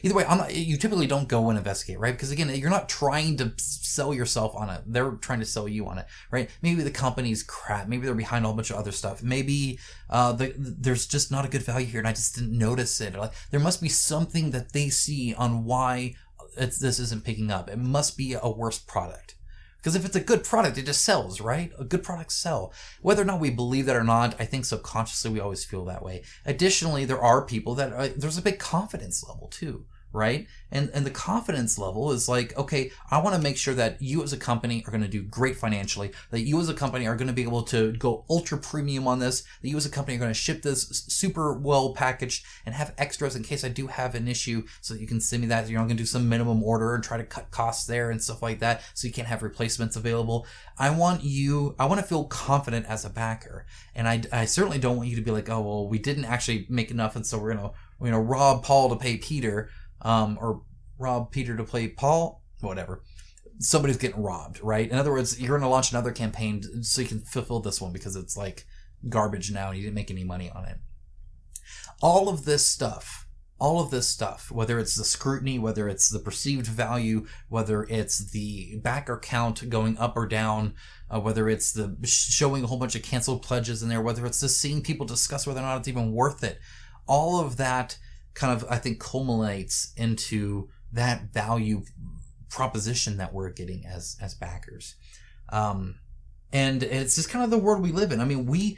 either way. You typically don't go and investigate, right? Because again, you're not trying to sell yourself on it. They're trying to sell you on it, right? Maybe the company's crap. Maybe they're behind a whole bunch of other stuff. Maybe there's just not a good value here and I just didn't notice it. Like, there must be something that they see on why this isn't picking up. It must be a worse product. Because if it's a good product, it just sells, right? A good product sell. Whether or not we believe that or not, I think subconsciously we always feel that way. Additionally, there are people that there's a big confidence level too, right? And the confidence level is like, okay, I want to make sure that you as a company are going to do great financially, that you as a company are going to be able to go ultra premium on this, that you as a company are going to ship this super well packaged and have extras in case I do have an issue, so that you can send me that. You're not going to do some minimum order and try to cut costs there and stuff like that, so you can't have replacements available. I want to feel confident as a backer, and I certainly don't want you to be like, oh, well, we didn't actually make enough, and so we're going to rob Paul to pay Peter. Or rob Peter to play Paul, whatever. Somebody's getting robbed, right? In other words, you're going to launch another campaign so you can fulfill this one because it's like garbage now and you didn't make any money on it. All of this stuff, whether it's the scrutiny, whether it's the perceived value, whether it's the backer count going up or down, whether it's the showing a whole bunch of canceled pledges in there, whether it's just seeing people discuss whether or not it's even worth it, all of that kind of, I think, culminates into that value proposition that we're getting as backers. And it's just kind of the world we live in. I mean,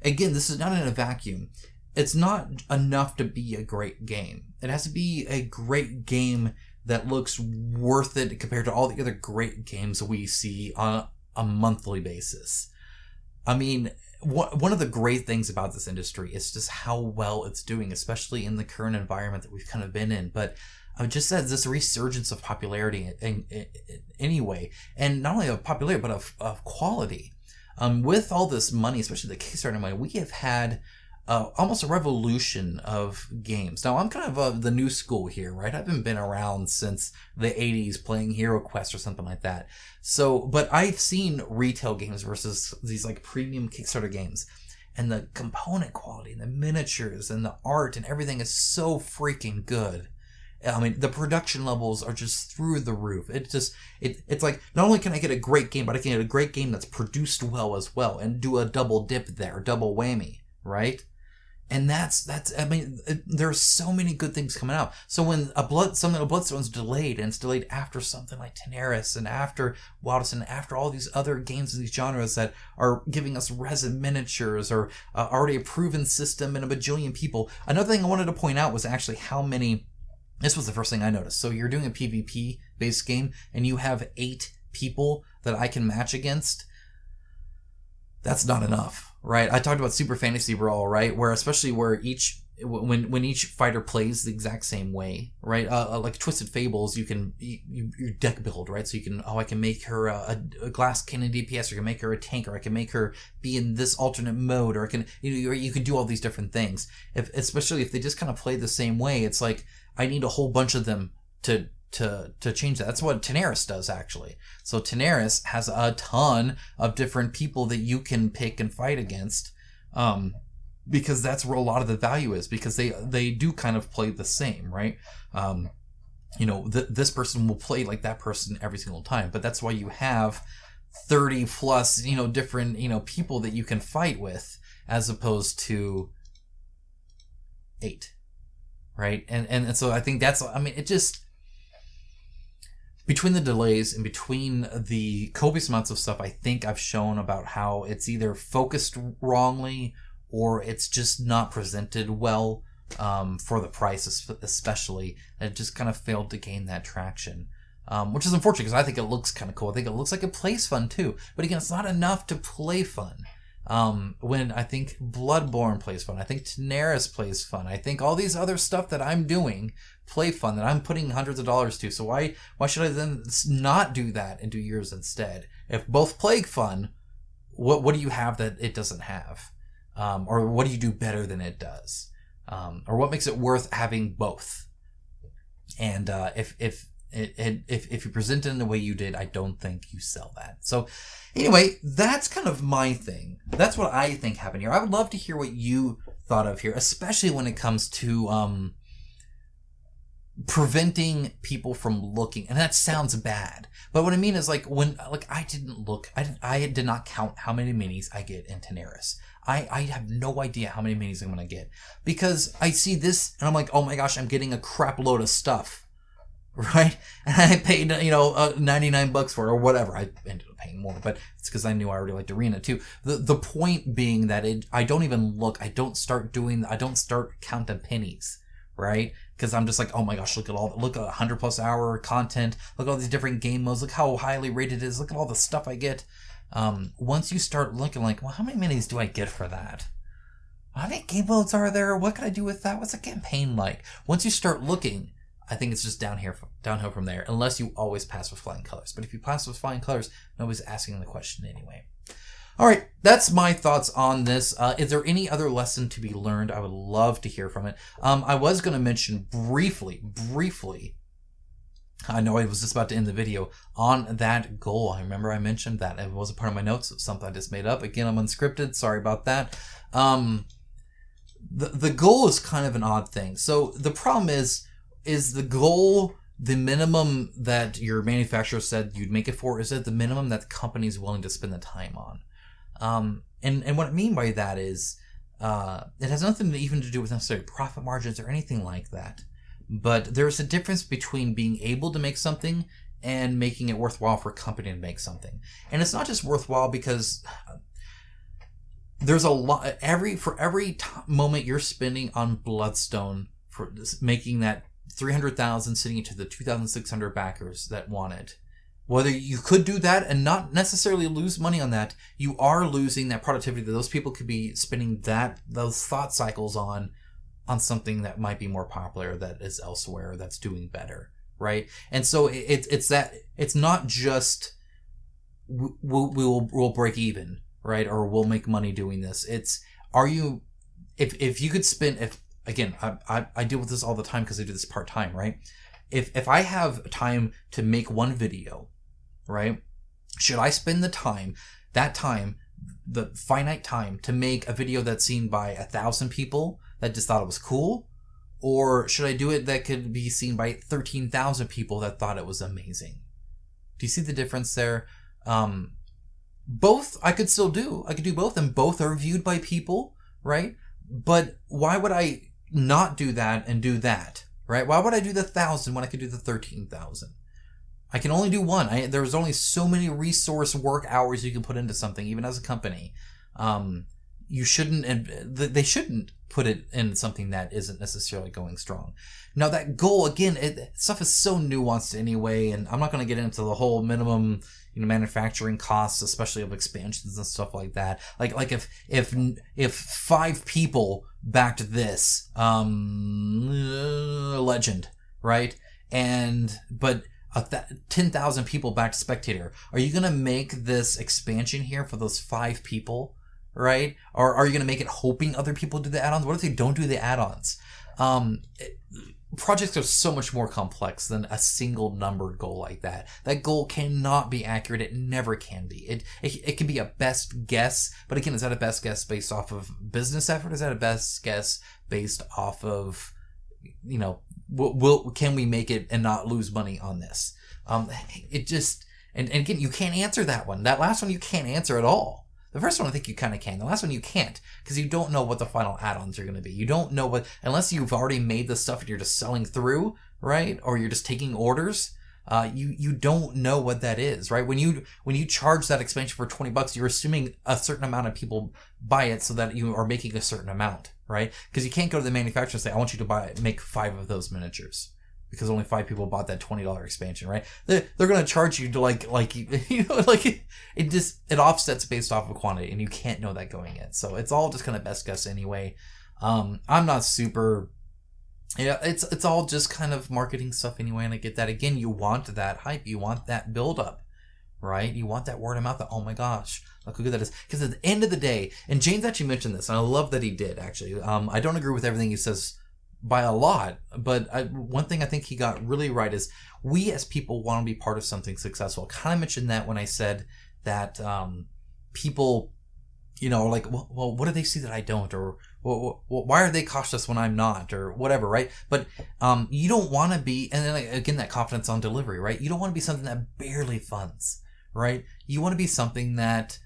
again, this is not in a vacuum. It's not enough to be a great game. It has to be a great game that looks worth it compared to all the other great games we see on a monthly basis. I mean, one of the great things about this industry is just how well it's doing, especially in the current environment that we've kind of been in. But I just said this resurgence of popularity anyway, and not only of popularity, but of quality. With all this money, especially the Kickstarter money, we have had almost a revolution of games. Now, I'm kind of the new school here, right? I haven't been around since the 80s playing Hero Quest or something like that. So, but I've seen retail games versus these like premium Kickstarter games. And the component quality and the miniatures and the art and everything is so freaking good. I mean, the production levels are just through the roof. It's like, not only can I get a great game, but I can get a great game that's produced well as well and do a double dip there, double whammy, right? And that's I mean, there's so many good things coming out. So when something like Bloodstone's delayed, and it's delayed after something like Tenaris and after Wildest and after all these other games in these genres that are giving us resin miniatures or already a proven system and a bajillion people. Another thing I wanted to point out was actually how many. This was the first thing I noticed. So you're doing a PvP based game and you have 8 people that I can match against. That's not enough, right? I talked about Super Fantasy Brawl, right? Where especially where when each fighter plays the exact same way, right? Like Twisted Fables, you deck build, right? So you can, I can make her a glass cannon DPS, or I can make her a tank, or I can make her be in this alternate mode, or I can, you can do all these different things. Especially if they just kind of play the same way, it's like I need a whole bunch of them to change that. That's what Tenaris does, actually. So Tenaris has a ton of different people that you can pick and fight against, because that's where a lot of the value is, because they do kind of play the same, right? This person will play like that person every single time, but that's why you have 30 plus, different, people that you can fight with, as opposed to 8, right? And so I think that's, it just, between the delays and between the copious amounts of stuff I think I've shown about how it's either focused wrongly or it's just not presented well, for the price especially, and it just kind of failed to gain that traction, which is unfortunate because I think it looks kind of cool. I think it looks like it plays fun too, but again, it's not enough to play fun. When I think Bloodborne plays fun, I think Tenaris plays fun, I think all these other stuff that I'm doing play fun, that I'm putting hundreds of dollars to. So why should I then not do that and do yours instead? If both play fun, what do you have that it doesn't have? Or what do you do better than it does? Or what makes it worth having both? And if you present it in the way you did, I don't think you sell that. So anyway, that's kind of my thing. That's what I think happened here. I would love to hear what you thought of here, especially when it comes to preventing people from looking. And that sounds bad, but what I mean is I did not count how many minis I get in Tenaris. I have no idea how many minis I'm going to get, because I see this and I'm like, oh my gosh, I'm getting a crap load of stuff. right? And I paid, 99 bucks for it or whatever. I ended up paying more, but it's because I knew I already liked Arena too. The point being that I don't even look, I don't start counting pennies, right? Because I'm just like, oh my gosh, look at 100+ hour content. Look at all these different game modes. Look how highly rated it is. Look at all the stuff I get. Once you start looking like, well, how many minis do I get for that? How many game modes are there? What can I do with that? What's a campaign like? Once you start looking, I think it's just downhill from there, unless you always pass with flying colors. But if you pass with flying colors, nobody's asking the question anyway. All right, that's my thoughts on this. Is there any other lesson to be learned? I would love to hear from it. I was going to mention briefly, I know I was just about to end the video, on that goal. I remember I mentioned that. It wasn't part of my notes. It was something I just made up. Again, I'm unscripted. Sorry about that. The goal is kind of an odd thing. So the problem is the goal the minimum that your manufacturer said you'd make it for? Is it the minimum that the company is willing to spend the time on? And what I mean by that is, it has nothing even to do with necessarily profit margins or anything like that. But there's a difference between being able to make something and making it worthwhile for a company to make something. And it's not just worthwhile because there's a lot, for every moment you're spending on Bloodstone for making that 300,000 sitting into the 2,600 backers that want it. Whether you could do that and not necessarily lose money on that, you are losing that productivity that those people could be spending those thought cycles on something that might be more popular, that is elsewhere, that's doing better, right? And so it's not just we'll break even, right? Or we'll make money doing this. It's, if you could spend, again, I deal with this all the time because I do this part-time, right? If I have time to make one video, right? Should I spend the finite time to make a video that's seen by 1,000 people that just thought it was cool? Or should I do it that could be seen by 13,000 people that thought it was amazing? Do you see the difference there? Both I could still do. I could do both, and both are viewed by people, right? But why would I not do that and do that, right? Why would I do the 1,000 when I could do the 13,000? I can only do one. There's only so many resource work hours you can put into something, even as a company. You shouldn't, and they shouldn't put it in something that isn't necessarily going strong. Now that goal, again, stuff is so nuanced anyway, and I'm not going to get into the whole minimum, manufacturing costs, especially of expansions and stuff like that. Like if 5 people backed this legend, right? But 10,000 people backed Spectator. Are you going to make this expansion here for those 5 people, right? Or are you going to make it hoping other people do the add-ons? What if they don't do the add-ons? Projects are so much more complex than a single number goal like that. That goal cannot be accurate. It never can be. It can be a best guess, but again, is that a best guess based off of business effort? Is that a best guess based off of, can we make it and not lose money on this? It just, and again, you can't answer that one. That last one you can't answer at all. The first one I think you kind of can. The last one you can't, because you don't know what the final add-ons are going to be. You don't know unless you've already made the stuff and you're just selling through, right? Or you're just taking orders. You don't know what that is, right? When you charge that expansion for $20, you're assuming a certain amount of people buy it so that you are making a certain amount, right? Because you can't go to the manufacturer and say, I want you to make 5 of those miniatures, because only 5 people bought that $20 expansion, right? They're going to charge you to it offsets based off of quantity, and you can't know that going in. So it's all just kind of best guess anyway. I'm not super, it's all just kind of marketing stuff anyway. And I get that. Again, you want that hype, you want that build up, right? You want that word of mouth that, oh my gosh, look how good that is. Because at the end of the day, and James actually mentioned this, and I love that he did actually. I don't agree with everything he says by a lot, but one thing I think he got really right is we as people want to be part of something successful. I kind of mentioned that when I said that people, like, well, what do they see that I don't? Or well, why are they cautious when I'm not? Or whatever, right? But you don't want to be, and then again, that confidence on delivery, right? You don't want to be something that barely funds, right? You want to be something that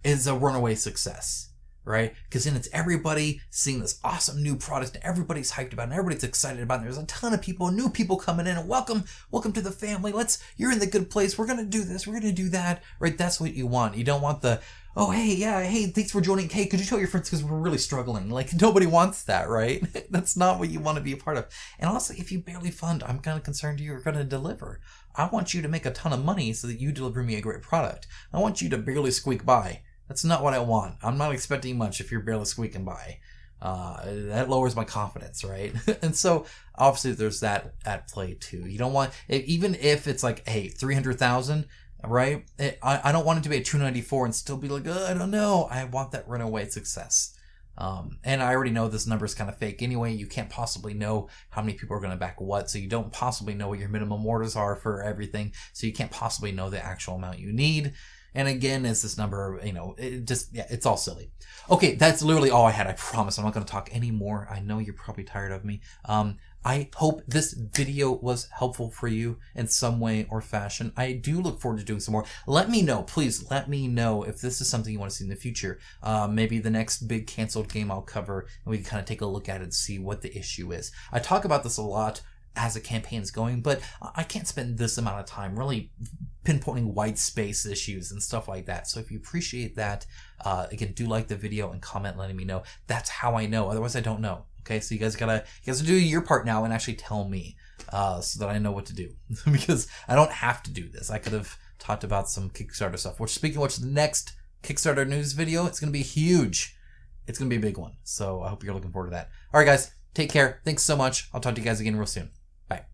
is a runaway success, right? Because then it's everybody seeing this awesome new product and everybody's hyped about it and everybody's excited about it. There's a ton of people, new people coming in, and welcome to the family. You're in the good place. We're going to do this. We're going to do that, right? That's what you want. You don't want the, oh, hey, thanks for joining. Hey, could you tell your friends because we're really struggling? Like, nobody wants that, right? That's not what you want to be a part of. And also, if you barely fund, I'm kind of concerned you're going to deliver. I want you to make a ton of money so that you deliver me a great product. I want you to barely squeak by. That's not what I want. I'm not expecting much if you're barely squeaking by. That lowers my confidence, right? And so obviously there's that at play too. You don't want, even if it's like, hey, 300,000, right? I don't want it to be at 294 and still be like, I don't know. I want that runaway success. And I already know this number is kind of fake anyway. You can't possibly know how many people are going to back what. So you don't possibly know what your minimum orders are for everything. So you can't possibly know the actual amount you need. And again, is this number, it's all silly. Okay, that's literally all I had. I promise I'm not going to talk anymore. I know you're probably tired of me. I hope this video was helpful for you in some way or fashion. I do look forward to doing some more. Let me know, please let me know if this is something you want to see in the future. Maybe the next big canceled game I'll cover, and we can kind of take a look at it and see what the issue is. I talk about this a lot as the campaign's going, but I can't spend this amount of time really pinpointing white space issues and stuff like that. So if you appreciate that, again, do like the video and comment letting me know. That's how I know. Otherwise, I don't know. Okay, so you guys gotta do your part now and actually tell me so that I know what to do. Because I don't have to do this. I could have talked about some Kickstarter stuff. Which, speaking of which, the next Kickstarter news video, it's gonna be huge. It's gonna be a big one. So I hope you're looking forward to that. All right, guys, take care. Thanks so much. I'll talk to you guys again real soon. Bye.